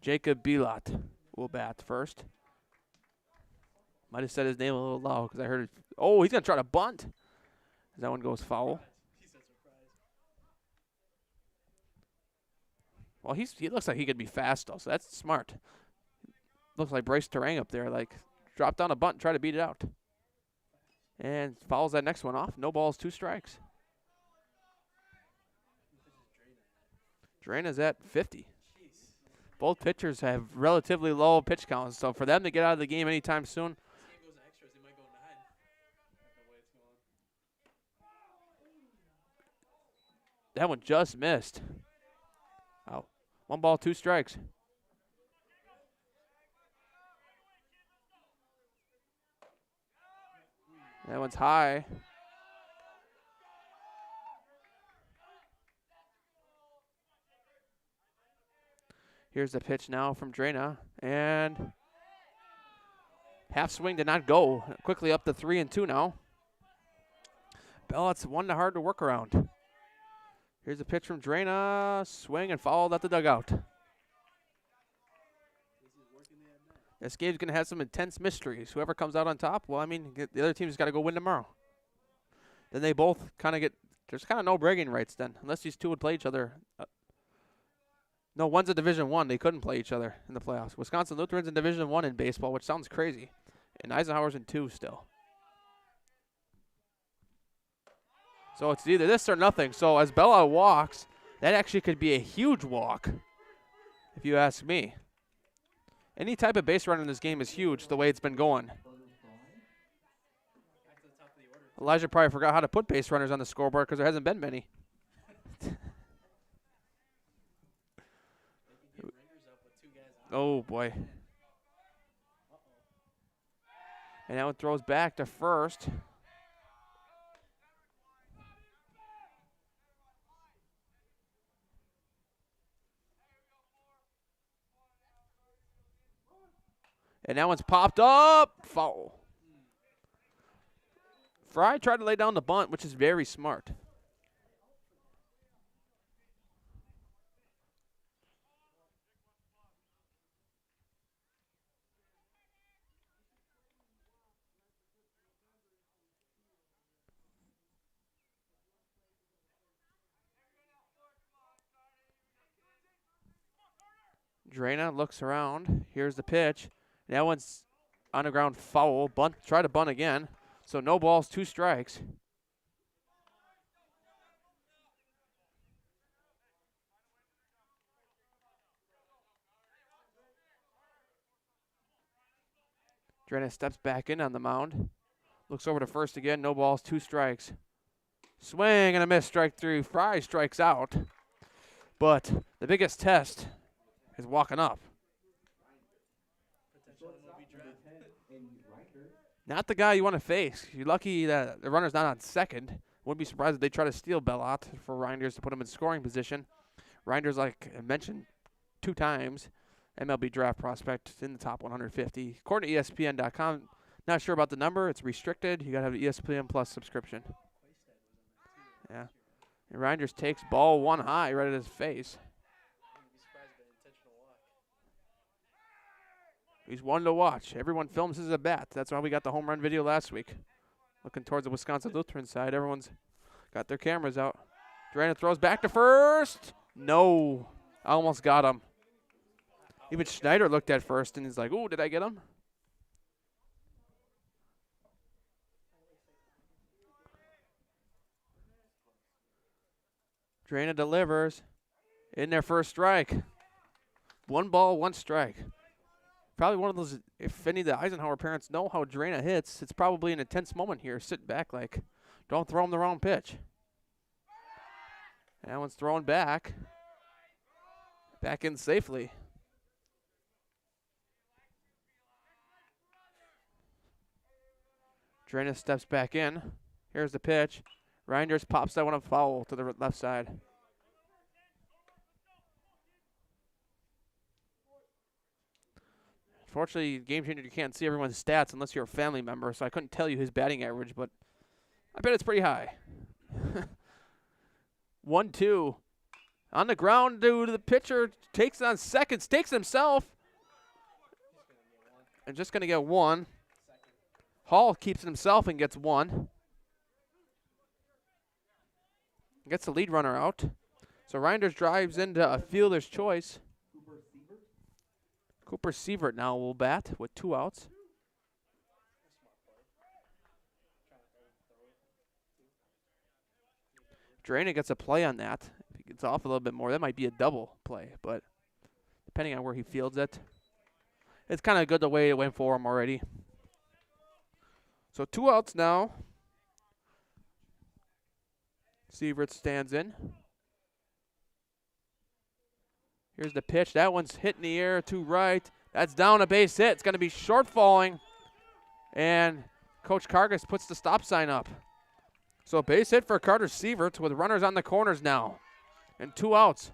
Jacob Bilot will bat first. Might have said his name a little loud because I heard it. Oh, he's going to try to bunt. That one goes foul. Well, he looks like he could be fast, though, so that's smart. Looks like Bryce Terang up there, like, drop down a bunt and try to beat it out. And fouls that next one off. No balls, 2 strikes. Draina's at 50. Both pitchers have relatively low pitch counts, so for them to get out of the game anytime soon. That one just missed. Oh, 1 ball, 2 strikes. That one's high. Here's the pitch now from Draina, and half swing did not go. Quickly up to 3-2 now. Bellott's one hard to work around. Here's a pitch from Draina, swing and fouled at the dugout. This game's going to have some intense mysteries. Whoever comes out on top, well, I mean, the other team's got to go win tomorrow. Then they both kind of get, there's kind of no bragging rights then, unless these two would play each other. No, one's a Division I. They couldn't play each other in the playoffs. Wisconsin Lutheran's in Division I in baseball, which sounds crazy. And Eisenhower's in 2 still. So it's either this or nothing. So as Bella walks, That actually could be a huge walk, if you ask me. Any type of base runner in this game is huge the way it's been going. Elijah probably forgot how to put base runners on the scoreboard because there hasn't been many. Oh, boy. And that one throws back to first. And that one's popped up. Foul. Fry tried to lay down the bunt, which is very smart. Drana looks around. Here's the pitch. That one's on the ground, foul. Bunt. Try to bunt again. So no balls, 2 strikes. Drana steps back in on the mound. Looks over to first again. No balls, 2 strikes. Swing and a miss. Strike 3. Fry strikes out. But the biggest test is walking up. Not the guy you want to face. You're lucky that the runner's not on second. Wouldn't be surprised if they try to steal Bellot for Reinders to put him in scoring position. Reinders, like I mentioned 2 times, MLB draft prospect in the top 150. According to ESPN.com, not sure about the number. It's restricted. You got to have an ESPN Plus subscription. Yeah. And Reinders takes ball 1 high right at his face. He's one to watch. Everyone films his at-bat. That's why we got the home run video last week. Looking towards the Wisconsin Lutheran side. Everyone's got their cameras out. Drana throws back to first. No. Almost got him. Even Schneider looked at first and he's like, ooh, did I get him? Drana delivers in their first strike. 1 ball, 1 strike. Probably one of those, if any of the Eisenhower parents know how Drana hits, it's probably an intense moment here, sitting back like, don't throw him the wrong pitch. That one's thrown back. Back in safely. Drana steps back in. Here's the pitch. Reinders pops that one up foul to the left side. Fortunately, Game Changer, you can't see everyone's stats unless you're a family member, so I couldn't tell you his batting average, but I bet it's pretty high. 1-2. On the ground, dude, the pitcher takes it on seconds, takes himself. And just going to get 1. Hall keeps it himself and gets 1. Gets the lead runner out. So Reinders drives into a fielder's choice. Cooper Sievert now will bat with 2 outs. Drana gets a play on that. If he gets off a little bit more, that might be a double play, but depending on where he fields it, it's kind of good the way it went for him already. So 2 outs now. Sievert stands in. Here's the pitch. That one's hit in the air to right. That's down, a base hit. It's going to be short falling. And Coach Kargas puts the stop sign up. So base hit for Carter Sievert with runners on the corners now. And 2 outs.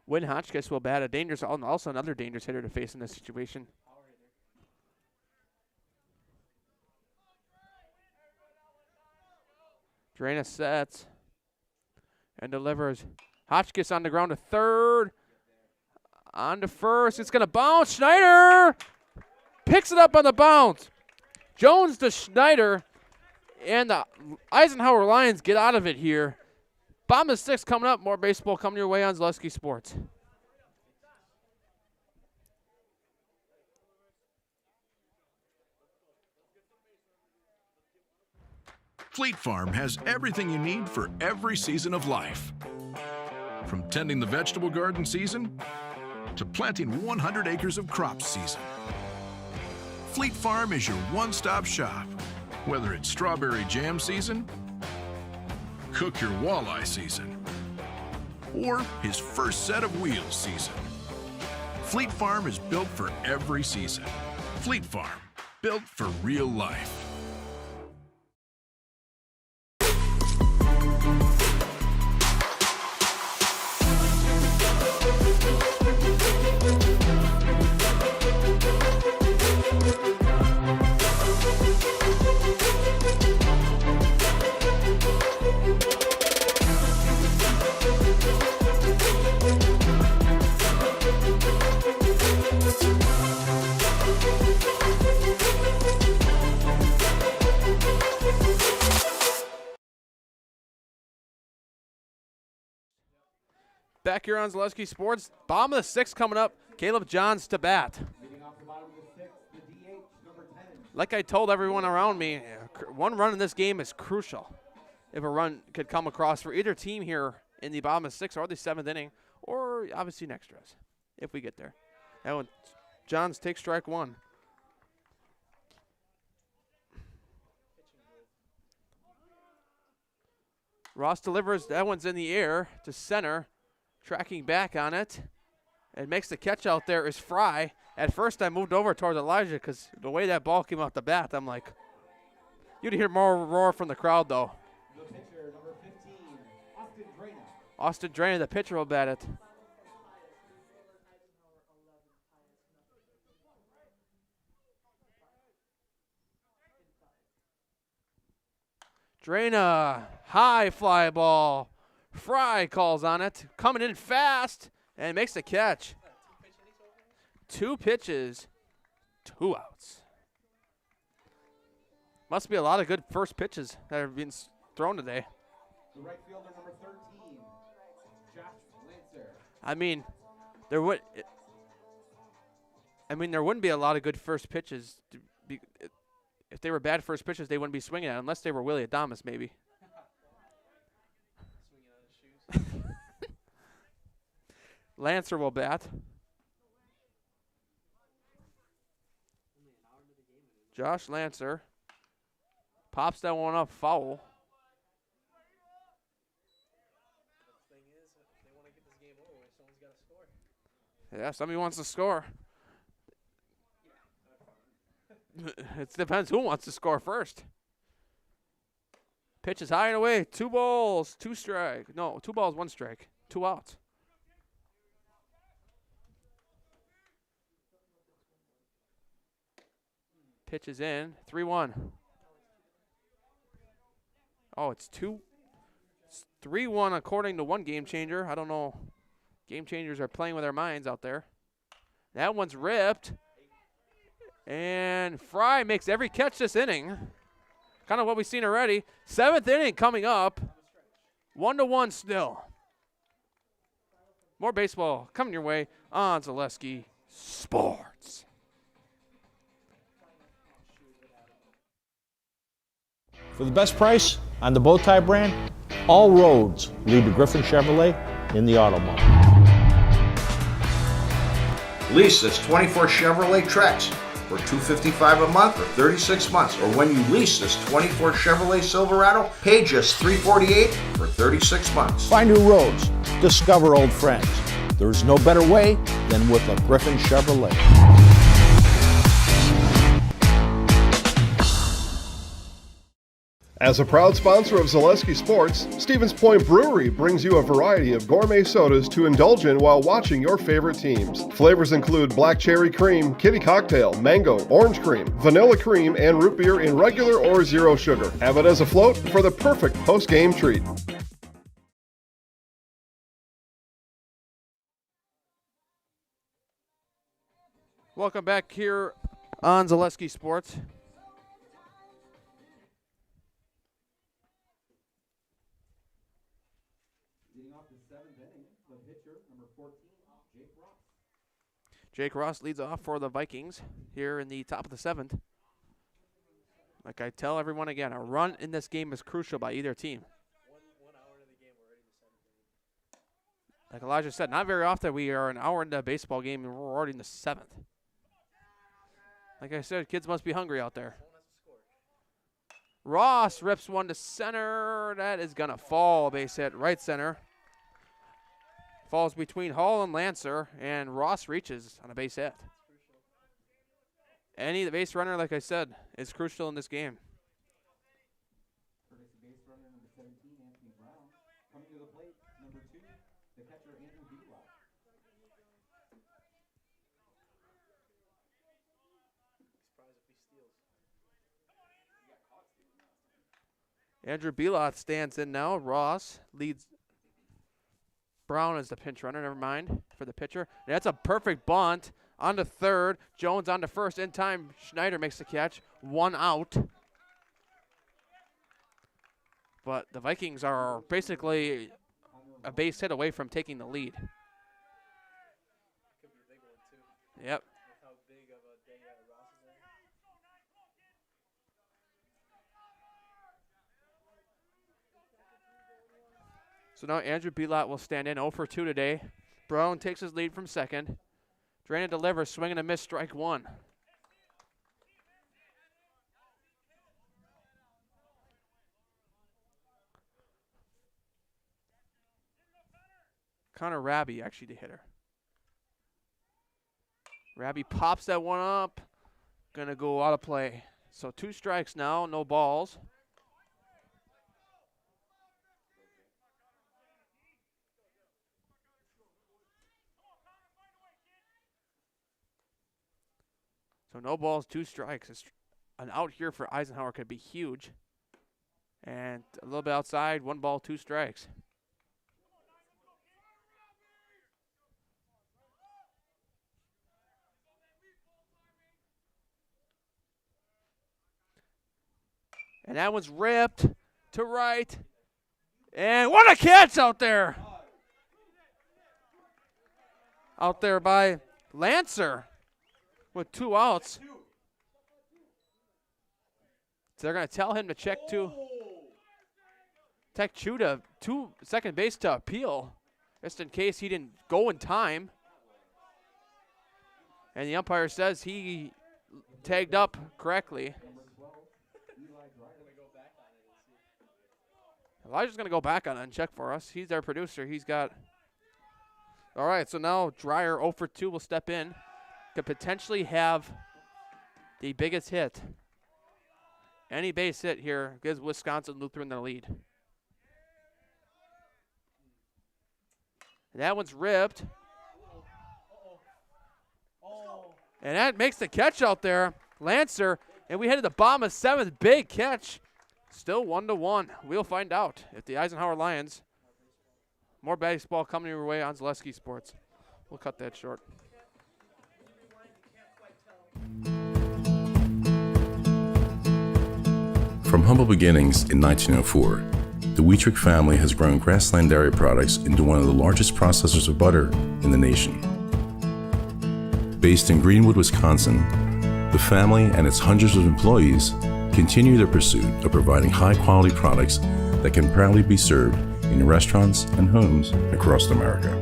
Win Hotchkiss will bat a dangerous, also another dangerous hitter to face in this situation. Drana sets and delivers. Hotchkiss on the ground to third. On to first. It's going to bounce. Schneider picks it up on the bounce. Jones to Schneider. And the Eisenhower Lions get out of it here. Bottom of the sixth coming up. More baseball coming your way on Zaleski Sports. Fleet Farm has everything you need for every season of life. From tending the vegetable garden season to planting 100 acres of crops season. Fleet Farm is your one-stop shop. Whether it's strawberry jam season, cook your walleye season, or his first set of wheels season. Fleet Farm is built for every season. Fleet Farm, built for real life. Back here on Zaleski Sports. Bottom of the sixth coming up. Caleb Johns to bat. Like I told everyone around me, one run in this game is crucial. If a run could come across for either team here in the bottom of sixth or the seventh inning, or obviously in extras, if we get there. That one, Johns takes strike one. Ross delivers. That one's in the air to center. Tracking back on it. And makes the catch out there is Fry. At first I moved over towards Elijah because the way that ball came off the bat, I'm like, you'd hear more roar from the crowd though. The pitcher, number 15, Austin Drana. Austin Drana, the pitcher, will bat it. Drana, high fly ball. Fry calls on it, coming in fast, and makes the catch. 2 pitches, 2 outs. Must be a lot of good first pitches that are being thrown today. The right fielder, number 13, Josh Lancer. I mean, there wouldn't be a lot of good first pitches. If they were bad first pitches, they wouldn't be swinging at it, unless they were Willie Adamas, maybe. Lancer will bat. Josh Lancer pops that one up foul. Yeah, somebody wants to score. It depends who wants to score first. Pitch is high and away. 2 balls, 2 strike. No, 2 balls, 1 strike. 2 outs. Pitch is in. 3-1. Oh, it's 3-1 according to one game changer. I don't know. Game changers are playing with their minds out there. That one's ripped. And Fry makes every catch this inning. Kind of what we've seen already. 7th inning coming up. 1-1 still. More baseball coming your way on Zaleski Sports. For the best price on the Bowtie brand, all roads lead to Griffin Chevrolet in the auto mall. Lease this 24 Chevrolet Trax for $255 a month or 36 months. Or when you lease this 24 Chevrolet Silverado, pay just $348 for 36 months. Find new roads, discover old friends. There's no better way than with a Griffin Chevrolet. As a proud sponsor of Zaleski Sports, Stevens Point Brewery brings you a variety of gourmet sodas to indulge in while watching your favorite teams. Flavors include black cherry cream, kitty cocktail, mango, orange cream, vanilla cream, and root beer in regular or 0 sugar. Have it as a float for the perfect post-game treat. Welcome back here on Zaleski Sports. Jake Ross leads off for the Vikings here in the top of the 7th. Like I tell everyone again, a run in this game is crucial by either team. 1 hour into the game, we're already in the 7th. Like Elijah said, not very often we are an hour into a baseball game and we're already in the 7th. Like I said, kids must be hungry out there. Ross rips one to center. That is going to fall. Base hit right center. Falls between Hall and Lancer, and Ross reaches on a base hit. Any base runner, like I said, is crucial in this game. Base runner number 17, Anthony Brown. Coming to the plate, number 2, the catcher, Andrew Beatlock. Surprised if he steals. Andrew Beloth stands in now. Ross leads Brown as the pinch runner, never mind, for the pitcher. And that's a perfect bunt on to third. Jones on to first. In time, Schneider makes the catch. 1 out. But the Vikings are basically a base hit away from taking the lead. Could be a big one, too. Yep. With how big of a day Ross is there. So now Andrew Belot will stand in 0 for 2 today. Brown takes his lead from second. Draina delivers, swing and a miss, strike 1. Connor Raby actually the hitter. Raby pops that one up. Gonna go out of play. So 2 strikes now, no balls. So no balls, 2 strikes. An out here for Eisenhower could be huge. And a little bit outside, 1 ball, 2 strikes. And that one's ripped to right. And what a catch out there. Out there by Lancer with 2 outs. So they're going to tell him to check to second base to appeal, just in case he didn't go in time. And the umpire says he tagged up correctly. Elijah's going to go back on it and check for us. He's our producer. He's got... All right, so now Dreyer 0 for 2 will step in. Could potentially have the biggest hit. Any base hit here gives Wisconsin Lutheran the lead. And that one's ripped. And that makes the catch out there. Lancer, and we headed the bottom of 7th. Big catch. Still 1-1. We'll find out if the Eisenhower Lions. More baseball coming your way on Zaleski Sports. We'll cut that short. From humble beginnings in 1904, the Wietrich family has grown Grassland Dairy Products into one of the largest processors of butter in the nation. Based in Greenwood, Wisconsin, the family and its hundreds of employees continue their pursuit of providing high-quality products that can proudly be served in restaurants and homes across America.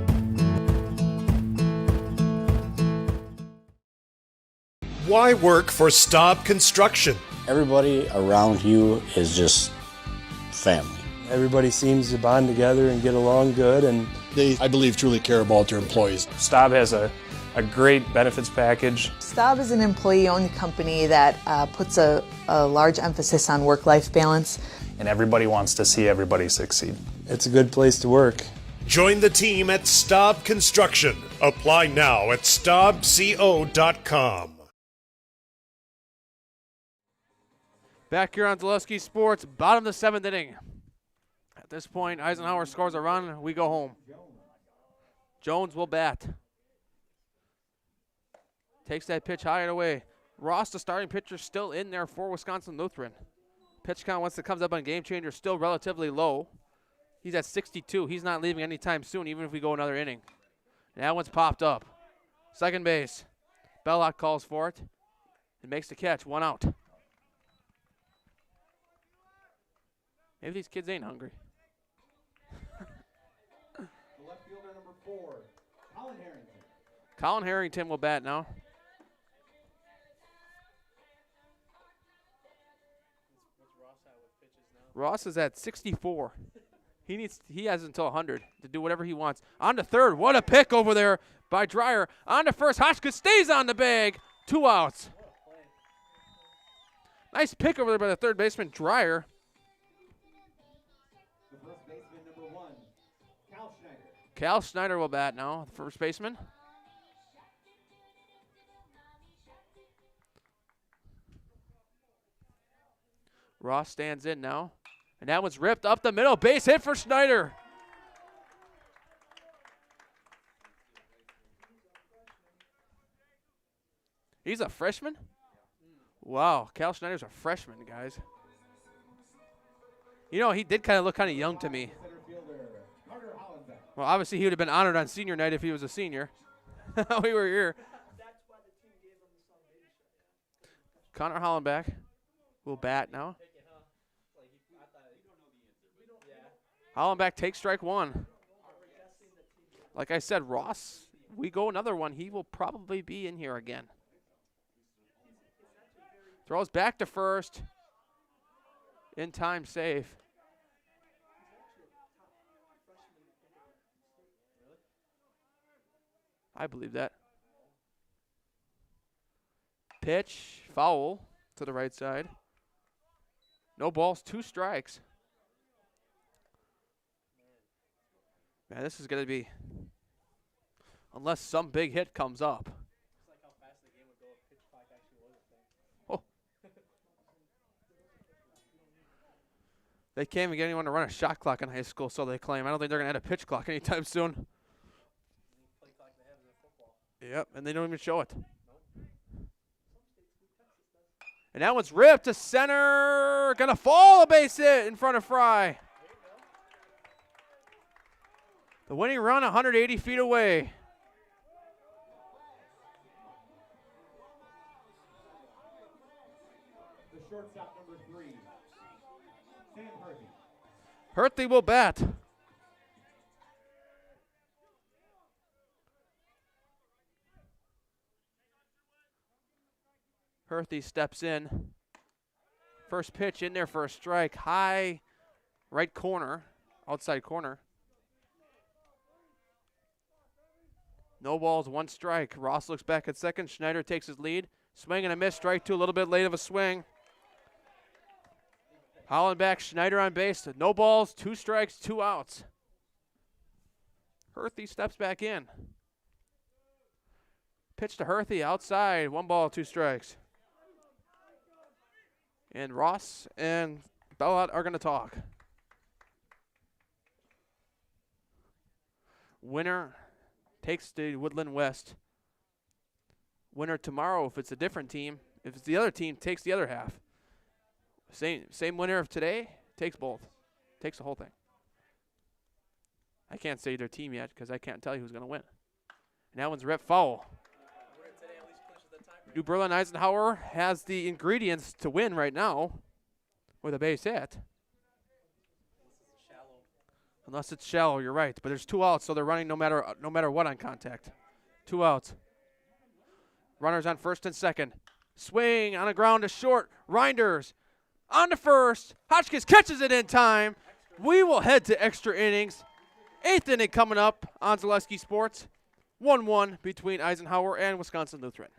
Why work for Staub Construction? Everybody around you is just family. Everybody seems to bond together and get along good, and they, I believe, truly care about their employees. Staub has a great benefits package. Staub is an employee-owned company that puts a large emphasis on work-life balance. And everybody wants to see everybody succeed. It's a good place to work. Join the team at Staub Construction. Apply now at staubco.com. Back here on Zaleski Sports, bottom of the 7th inning. At this point, Eisenhower scores a run. We go home. Jones will bat. Takes that pitch high and away. Ross, the starting pitcher, still in there for Wisconsin Lutheran. Pitch count, once it comes up on Game Changer, still relatively low. He's at 62. He's not leaving anytime soon, even if we go another inning. And that one's popped up. Second base. Belloc calls for it and makes the catch. 1 out. Maybe these kids ain't hungry. The left fielder, number 4, Colin Harrington. Colin Harrington will bat now. Ross is at 64. He has until 100 to do whatever he wants. On to third. What a pick over there by Dreyer. On to first. Hotchkiss stays on the bag. 2 outs. Nice pick over there by the third baseman, Dreyer. The first baseman, number 1, Cal Schneider. Cal Schneider will bat now, the first baseman. Ross stands in now. And that one's ripped up the middle. Base hit for Schneider. He's a freshman? Wow, Cal Schneider's a freshman, guys. You know, he did kind of look kind of young to me. Well, obviously he would have been honored on senior night if he was a senior. We were here. Connor Hollenbach will bat now. Hollenbach takes strike 1. Like I said, Ross, we go another one. He will probably be in here again. Throws back to first. In time, safe. I believe that. Pitch, foul to the right side. No balls, 2 strikes. Man, this is going to be, unless some big hit comes up. Oh. They can't even get anyone to run a shot clock in high school, so they claim. I don't think they're going to add a pitch clock anytime soon. Yep, and they don't even show it. And that one's ripped to center. Going to fall, a base hit in front of Fry. The winning run 180 feet away. The shortstop, number 3, Sam Herthy. Herthy will bat. Herthy steps in. First pitch in there for a strike. High right corner, outside corner. No balls, 1 strike. Ross looks back at second. Schneider takes his lead. Swing and a miss. Strike 2, a little bit late of a swing. Hollenbach, Schneider on base. No balls, 2 strikes, 2 outs. Herthy steps back in. Pitch to Herthy outside. 1 ball, 2 strikes. And Ross and Bellot are going to talk. Winner takes the Woodland West. Winner tomorrow, if it's a different team. If it's the other team, takes the other half. Same winner of today, takes both. Takes the whole thing. I can't say their team yet because I can't tell you who's going to win. And that one's rep foul. New Berlin Eisenhower has the ingredients to win right now with a base hit. Unless it's shallow, you're right. But there's 2 outs, so they're running no matter what on contact. 2 outs. Runners on first and second. Swing on the ground to short. Reinders on to first. Hotchkiss catches it in time. We will head to extra innings. 8th inning coming up on Zaleski Sports. 1-1 between Eisenhower and Wisconsin Lutheran.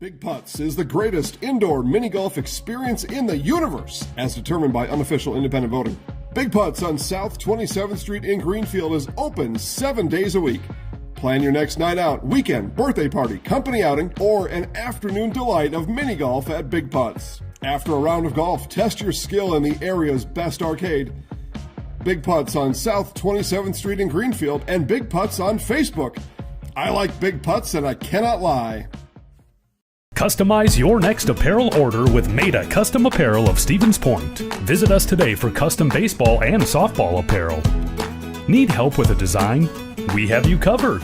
Big Putts is the greatest indoor mini golf experience in the universe, as determined by unofficial independent voting. Big Putts on South 27th Street in Greenfield is open 7 days a week. Plan your next night out, weekend, birthday party, company outing, or an afternoon delight of mini golf at Big Putts. After a round of golf, test your skill in the area's best arcade. Big Putts on South 27th Street in Greenfield and Big Putts on Facebook. I like Big Putts and I cannot lie. Customize your next apparel order with Maida Custom Apparel of Stevens Point. Visit us today for custom baseball and softball apparel. Need help with a design? We have you covered.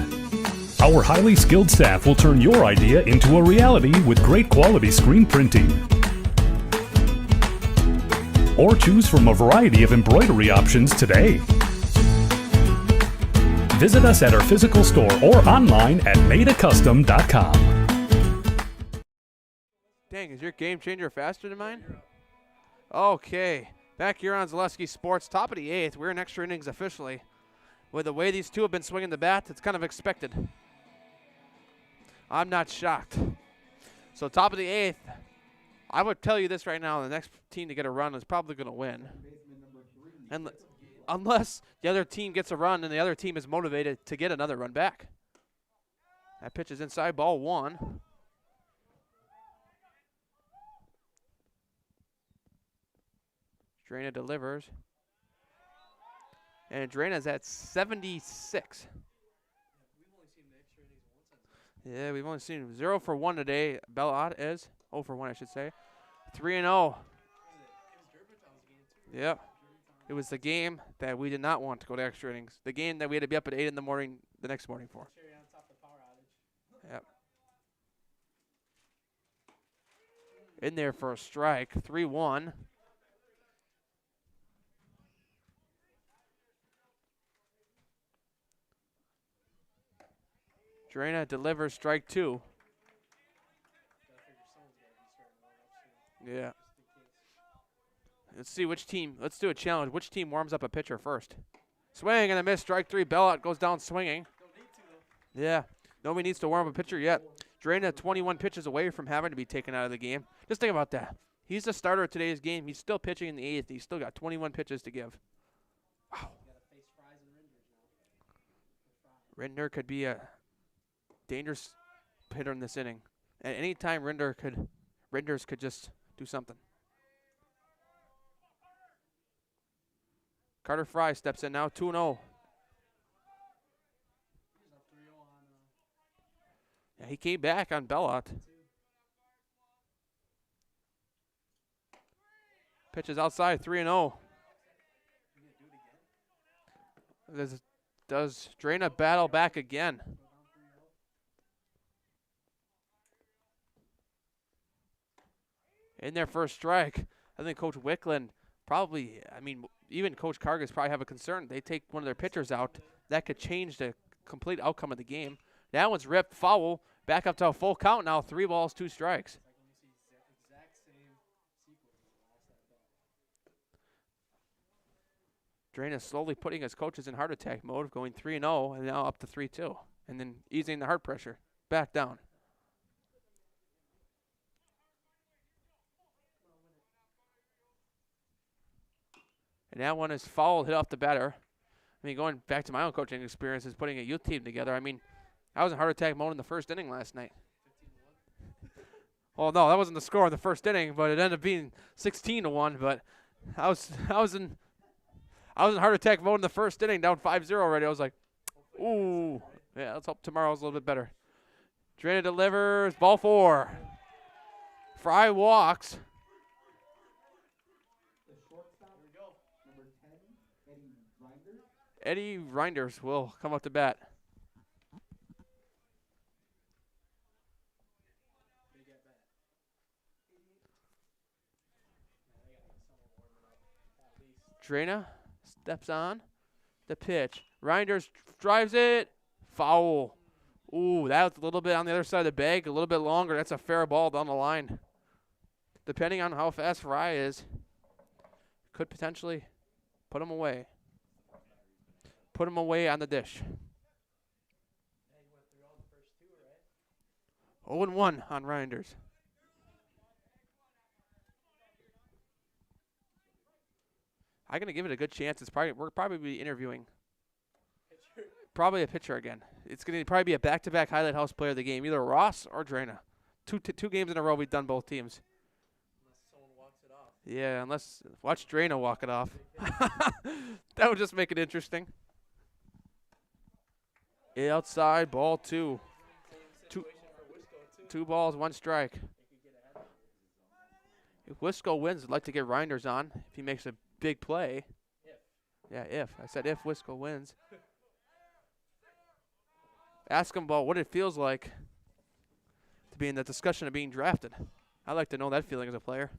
Our highly skilled staff will turn your idea into a reality with great quality screen printing. Or choose from a variety of embroidery options today. Visit us at our physical store or online at madeacustom.com. Dang, is your game changer faster than mine? Okay, back here on Zaleski Sports, top of the 8th. We're in extra innings officially. With the way these two have been swinging the bat, it's kind of expected. I'm not shocked. So top of the 8th, I would tell you this right now, the next team to get a run is probably going to win. And unless the other team gets a run and the other team is motivated to get another run back. That pitch is inside, ball 1. Drana delivers. And Drana's at 76. Yeah, we've only seen 0 for 1 today. Bellot is 0 for 1, I should say. 3-0. Yep. It was the game that we did not want to go to extra innings. The game that we had to be up at 8 in the morning the next morning for. Yep. In there for a strike. 3-1. Drana delivers strike 2. Yeah. Let's see which team. Let's do a challenge. Which team warms up a pitcher first? Swing and a miss. Strike 3. Bellot goes down swinging. Yeah. Nobody needs to warm up a pitcher yet. Drana 21 pitches away from having to be taken out of the game. Just think about that. He's the starter of today's game. He's still pitching in the 8th. He's still got 21 pitches to give. Wow. Rindner could be a dangerous hitter in this inning. At any time, Rinders could just do something. Carter Fry steps in now, 2-0. Yeah, he came back on Bellot. Pitches outside, 3-0. Does Drana battle back again? In their first strike, I think Coach Wickland probably, even Coach Kargas probably have a concern. They take one of their pitchers out. That could change the complete outcome of the game. That one's ripped, foul, back up to a full count now, 3 balls, 2 strikes. Drana slowly putting his coaches in heart attack mode, going 3-0, and now up to 3-2. And then easing the heart pressure, back down. And that one is fouled, hit off the batter. Going back to my own coaching experiences, putting a youth team together. I was in heart attack mode in the first inning last night. Well, no, that wasn't the score in the first inning, but it ended up being 16-1. But I was in heart attack mode in the first inning, down 5-0 already. I was like, ooh, yeah. Let's hope tomorrow's a little bit better. Drana delivers, ball 4. Fry walks. Eddie Reinders will come up to bat. Drana steps on the pitch. Reinders drives it. Foul. Ooh, that was a little bit on the other side of the bag, a little bit longer. That's a fair ball down the line. Depending on how fast Fry is, could potentially put him away. Put him away on the dish. 0-1 on Reinders. I'm gonna give it a good chance. We're probably interviewing probably a pitcher again. It's gonna probably be a back-to-back highlight house player of the game, either Ross or Drana. Two games in a row we've done both teams. Unless someone walks it off. Yeah, watch Drana walk it off. That would just make it interesting. Outside, ball 2. 2 balls, 1 strike. If Wisco wins, I'd like to get Reinders on if he makes a big play. Yeah, if. I said if Wisco wins. Ask him about what it feels like to be in the discussion of being drafted. I'd like to know that feeling as a player.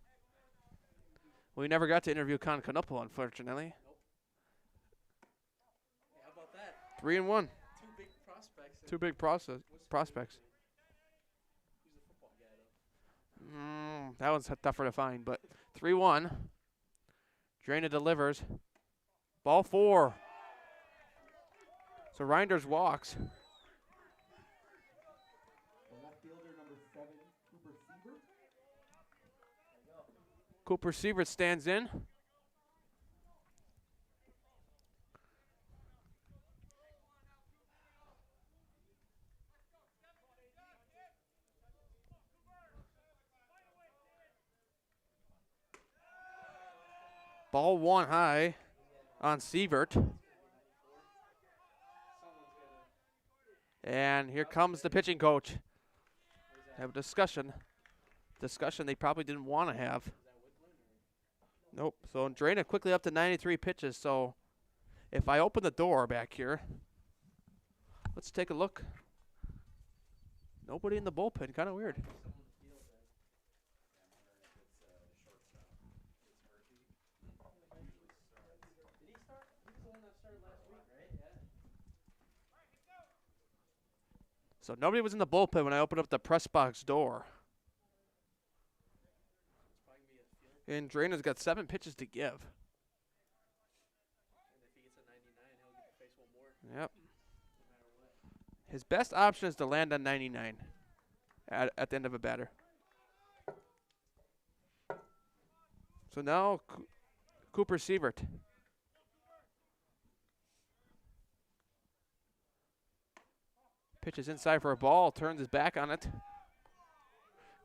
We never got to interview Con Canupo, unfortunately. Hey, how about that? 3-1. Two big prospects. Two big prospects. Who's the football guy, though? That one's tougher to find, but 3-1. Drana delivers. Ball 4. So Reinders walks. The left fielder, number 7, Cooper Siebert. Cooper Siebert stands in. Ball 1 high on Sievert. And here comes the pitching coach. Have a discussion. Discussion they probably didn't want to have. Nope. So Drana quickly up to 93 pitches. So if I open the door back here, let's take a look. Nobody in the bullpen. Kind of weird. So nobody was in the bullpen when I opened up the press box door. And Drana's got 7 pitches to give. And if he gets a 99, he'll get to face one more. Yep. No matter what. His best option is to land on 99 at the end of a batter. So now Cooper Sievert. Pitches inside for a ball, turns his back on it.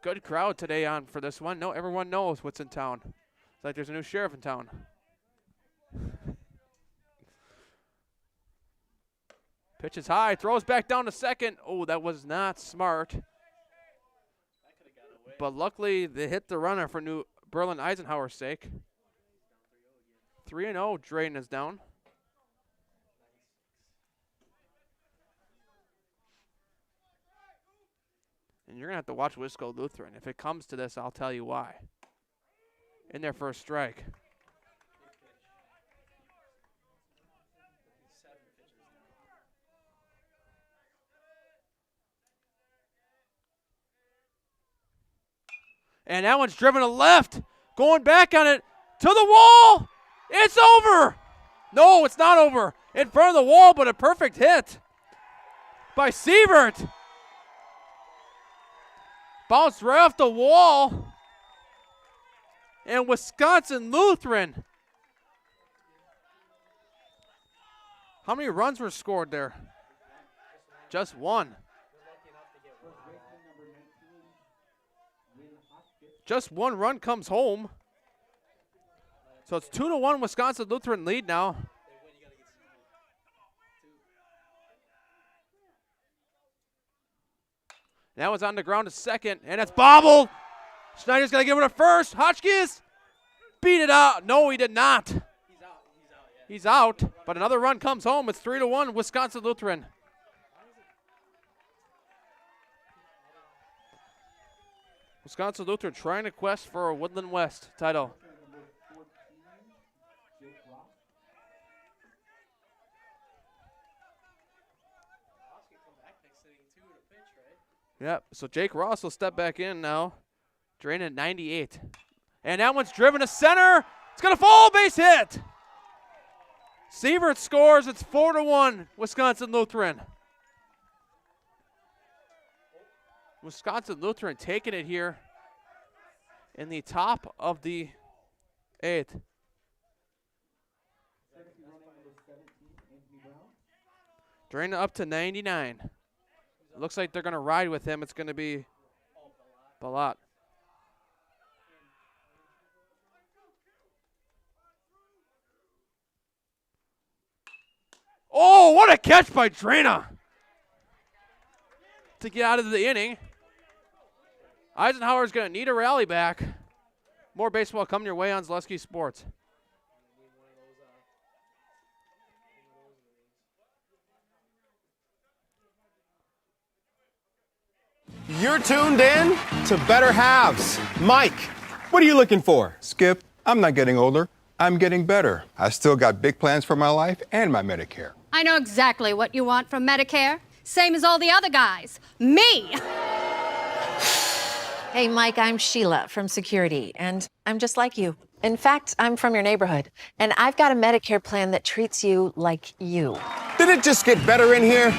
Good crowd today on for this one. No, everyone knows what's in town. It's like there's a new sheriff in town. Pitches high, throws back down to second. Oh, that was not smart. But luckily, they hit the runner for New Berlin Eisenhower's sake. 3-0, Drayton is down. And you're going to have to watch Wisco Lutheran. If it comes to this, I'll tell you why. In their first strike. And that one's driven to left. Going back on it. To the wall. It's over. No, it's not over. In front of the wall, but a perfect hit by Sievert. Bounced right off the wall. And Wisconsin Lutheran. How many runs were scored there? Just one. Just one run comes home. So it's 2-1 Wisconsin Lutheran lead now. That was on the ground to second, and it's bobbled. Schneider's going to give it a first. Hotchkiss beat it out. No, he did not. He's out, but another run comes home. It's 3-1 Wisconsin Lutheran. Wisconsin Lutheran trying to quest for a Woodland West title. Yep, so Jake Ross will step back in now. Draining at 98. And that one's driven to center. It's going to fall, base hit. Sievert scores. It's 4-1 Wisconsin Lutheran. Wisconsin Lutheran taking it here in the top of the 8th. Draina up to 99. Looks like they're going to ride with him. It's going to be Balat. Oh, what a catch by Draina to get out of the inning. Eisenhower's going to need a rally back. More baseball coming your way on Zaleski Sports. You're tuned in to Better Halves. Mike, what are you looking for? Skip, I'm not getting older. I'm getting better. I still got big plans for my life and my Medicare. I know exactly what you want from Medicare. Same as all the other guys. Me! Hey, Mike, I'm Sheila from Security, and I'm just like you. In fact, I'm from your neighborhood, and I've got a Medicare plan that treats you like you. Did it just get better in here?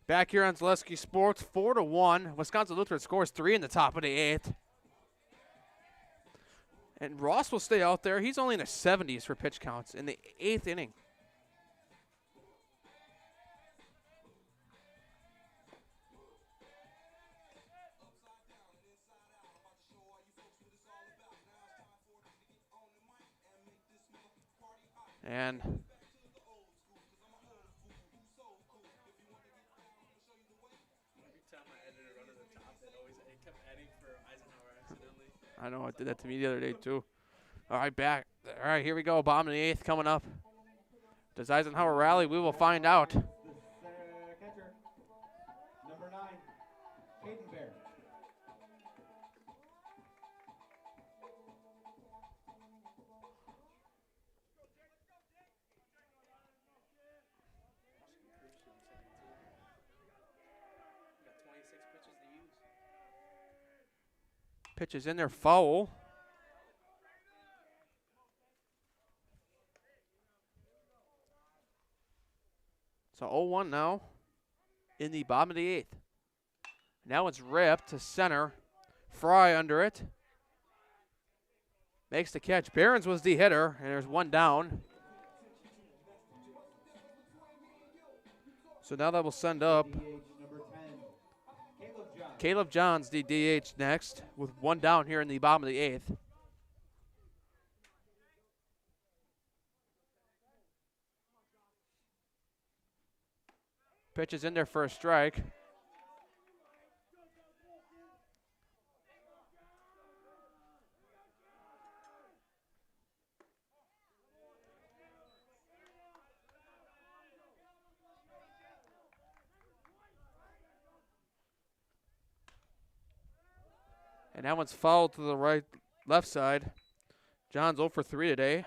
Back here on Zaleski Sports, 4-1. Wisconsin Lutheran scores 3 in the top of the 8th. And Ross will stay out there. He's only in the 70s for pitch counts in the 8th inning. And Every time I edited it under the top, it kept adding for Eisenhower accidentally. I know, it did that to me the other day, too. All right, back. All right, here we go. Bottom of the 8th coming up. Does Eisenhower rally? We will find out. Catcher, number 9, Caden Bear. Pitch is in there, foul. So 0-1 now in the bottom of the 8th. Now it's ripped to center. Fry under it. Makes the catch. Behrens was the hitter, and there's one down. So now that will send up Caleb Johns, the DH, next, with one down here in the bottom of the 8th. Pitch is in there for a strike. And that one's fouled to the left side. John's 0 for 3 today.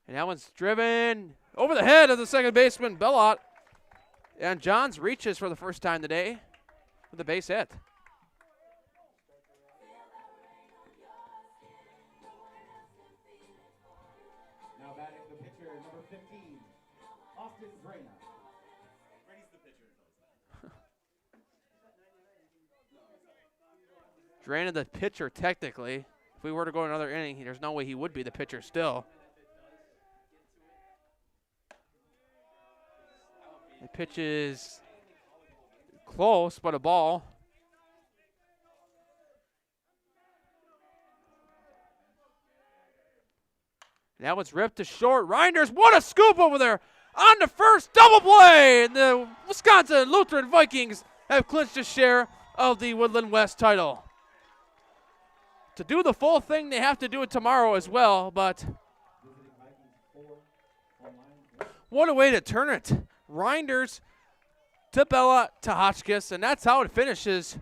And that one's driven over the head of the second baseman, Bellot. And Johns reaches for the first time today with a base hit. Now batting the pitcher, number 15, Austin Drana. Brady's the pitcher. Drana the pitcher, technically. If we were to go another inning, there's no way he would be the pitcher still. The pitch is close, but a ball. Now it's ripped to short. Reinders, what a scoop over there on the first double play. And the Wisconsin Lutheran Vikings have clinched a share of the Woodland West title. To do the full thing, they have to do it tomorrow as well, but what a way to turn it. Reinders to Bella to Hotchkiss, and that's how it finishes.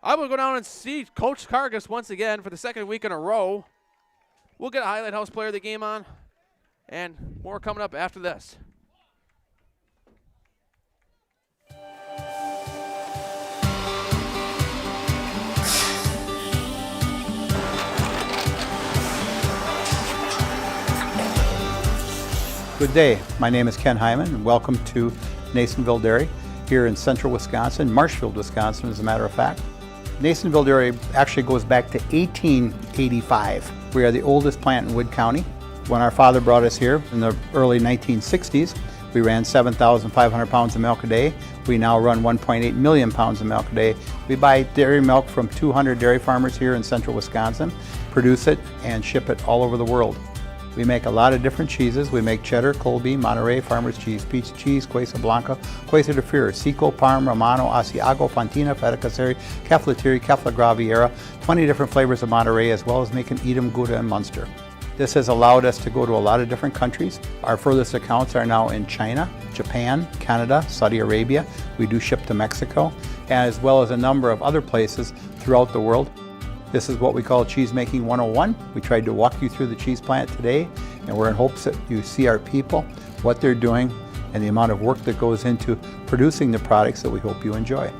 I will go down and see Coach Kargas once again for the second week in a row. We'll get a Highlight House Player of the Game on, and more coming up after this. Good day. My name is Ken Hyman, and welcome to Nasonville Dairy here in central Wisconsin, Marshfield, Wisconsin, as a matter of fact. Nasonville Dairy actually goes back to 1885. We are the oldest plant in Wood County. When our father brought us here in the early 1960s, we ran 7,500 pounds of milk a day. We now run 1.8 million pounds of milk a day. We buy dairy milk from 200 dairy farmers here in central Wisconsin, produce it, and ship it all over the world. We make a lot of different cheeses. We make cheddar, Colby, Monterey, Farmer's Cheese, Peach Cheese, Quesa Blanca, Quesa de Fure, Seco, Parm, Romano, Asiago, Fontina, Feta Caseri, Caflatiri, Cafla Graviera, 20 different flavors of Monterey, as well as making Edam, Gouda, and Munster. This has allowed us to go to a lot of different countries. Our furthest accounts are now in China, Japan, Canada, Saudi Arabia. We do ship to Mexico, as well as a number of other places throughout the world. This is what we call Cheese Making 101. We tried to walk you through the cheese plant today, and we're in hopes that you see our people, what they're doing, and the amount of work that goes into producing the products that we hope you enjoy.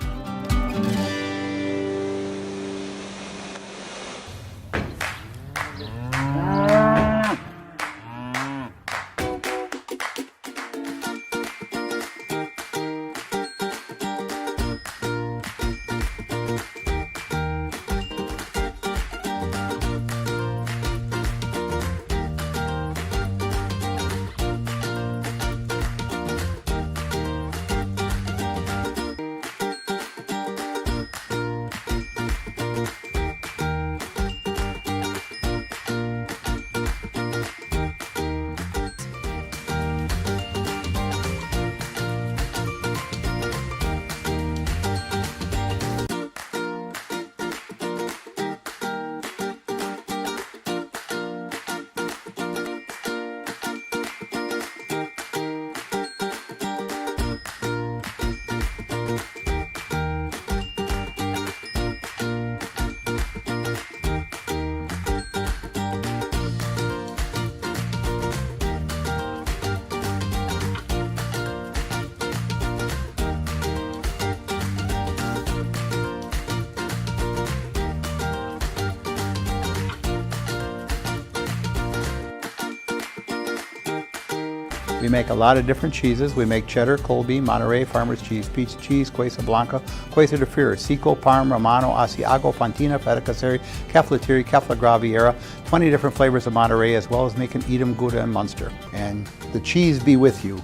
We make a lot of different cheeses. We make cheddar, Colby, Monterey, Farmer's Cheese, Peach Cheese, Quesa Blanca, Quesa de Fure, Seco, Parm, Romano, Asiago, Fontina, Feta Caseri, Caflatiri, Cafla Graviera, 20 different flavors of Monterey, as well as making Edam, Gouda, and Munster. And the cheese be with you.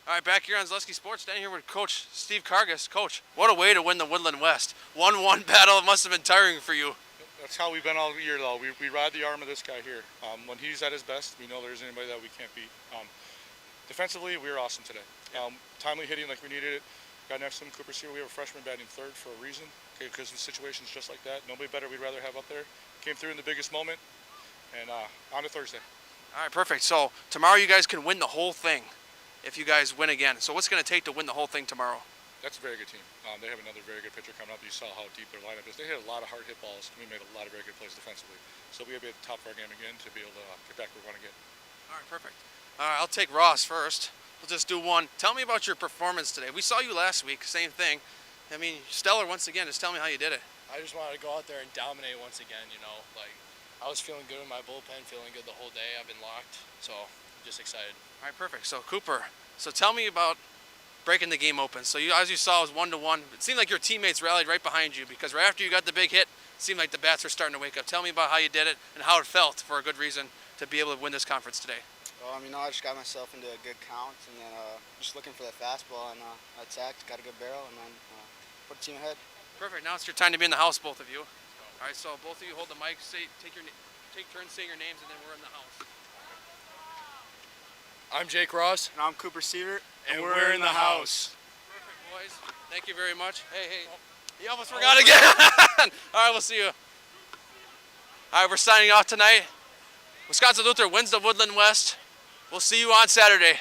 All right, back here on Zaleski Sports, standing here with Coach Steve Kargas. Coach, what a way to win the Woodland West. 1-1 battle. It must have been tiring for you. That's how we've been all year, though. We ride the arm of this guy here. When he's at his best, we know there isn't anybody that we can't beat. Defensively, we were awesome today. Timely hitting like we needed it. Got next to him, Cooper Seaver. We have a freshman batting third for a reason, okay, because the situation's just like that. Nobody better we'd rather have up there. Came through in the biggest moment, and on to Thursday. All right, perfect. So tomorrow you guys can win the whole thing if you guys win again. So what's it going to take to win the whole thing tomorrow? That's a very good team. They have another very good pitcher coming up. You saw how deep their lineup is. They hit a lot of hard hit balls. We made a lot of very good plays defensively. So we have to be at the top of our game again to be able to get back where we want to get. All right, perfect. All right, I'll take Ross first. We'll just do one. Tell me about your performance today. We saw you last week, same thing. I mean, stellar once again. Just tell me how you did it. I just wanted to go out there and dominate once again, you know. Like, I was feeling good in my bullpen, feeling good the whole day. I've been locked, so I'm just excited. All right, perfect. So, Cooper, so tell me about breaking the game open. So, as you saw, it was 1-1. It seemed like your teammates rallied right behind you because right after you got the big hit, it seemed like the bats were starting to wake up. Tell me about how you did it and how it felt, for a good reason, to be able to win this conference today. Well, I just got myself into a good count, and then just looking for the fastball, and I attacked, got a good barrel, and then put the team ahead. Perfect. Now it's your time to be in the house, both of you. All right, so both of you hold the mic, take turns saying your names, and then we're in the house. I'm Jake Ross. And I'm Cooper Seaver. And we're in the house. Perfect. boys. Thank you very much. Hey. You almost forgot again. All right, we'll see you. All right, we're signing off tonight. Wisconsin Lutheran wins the Woodland West. We'll see you on Saturday.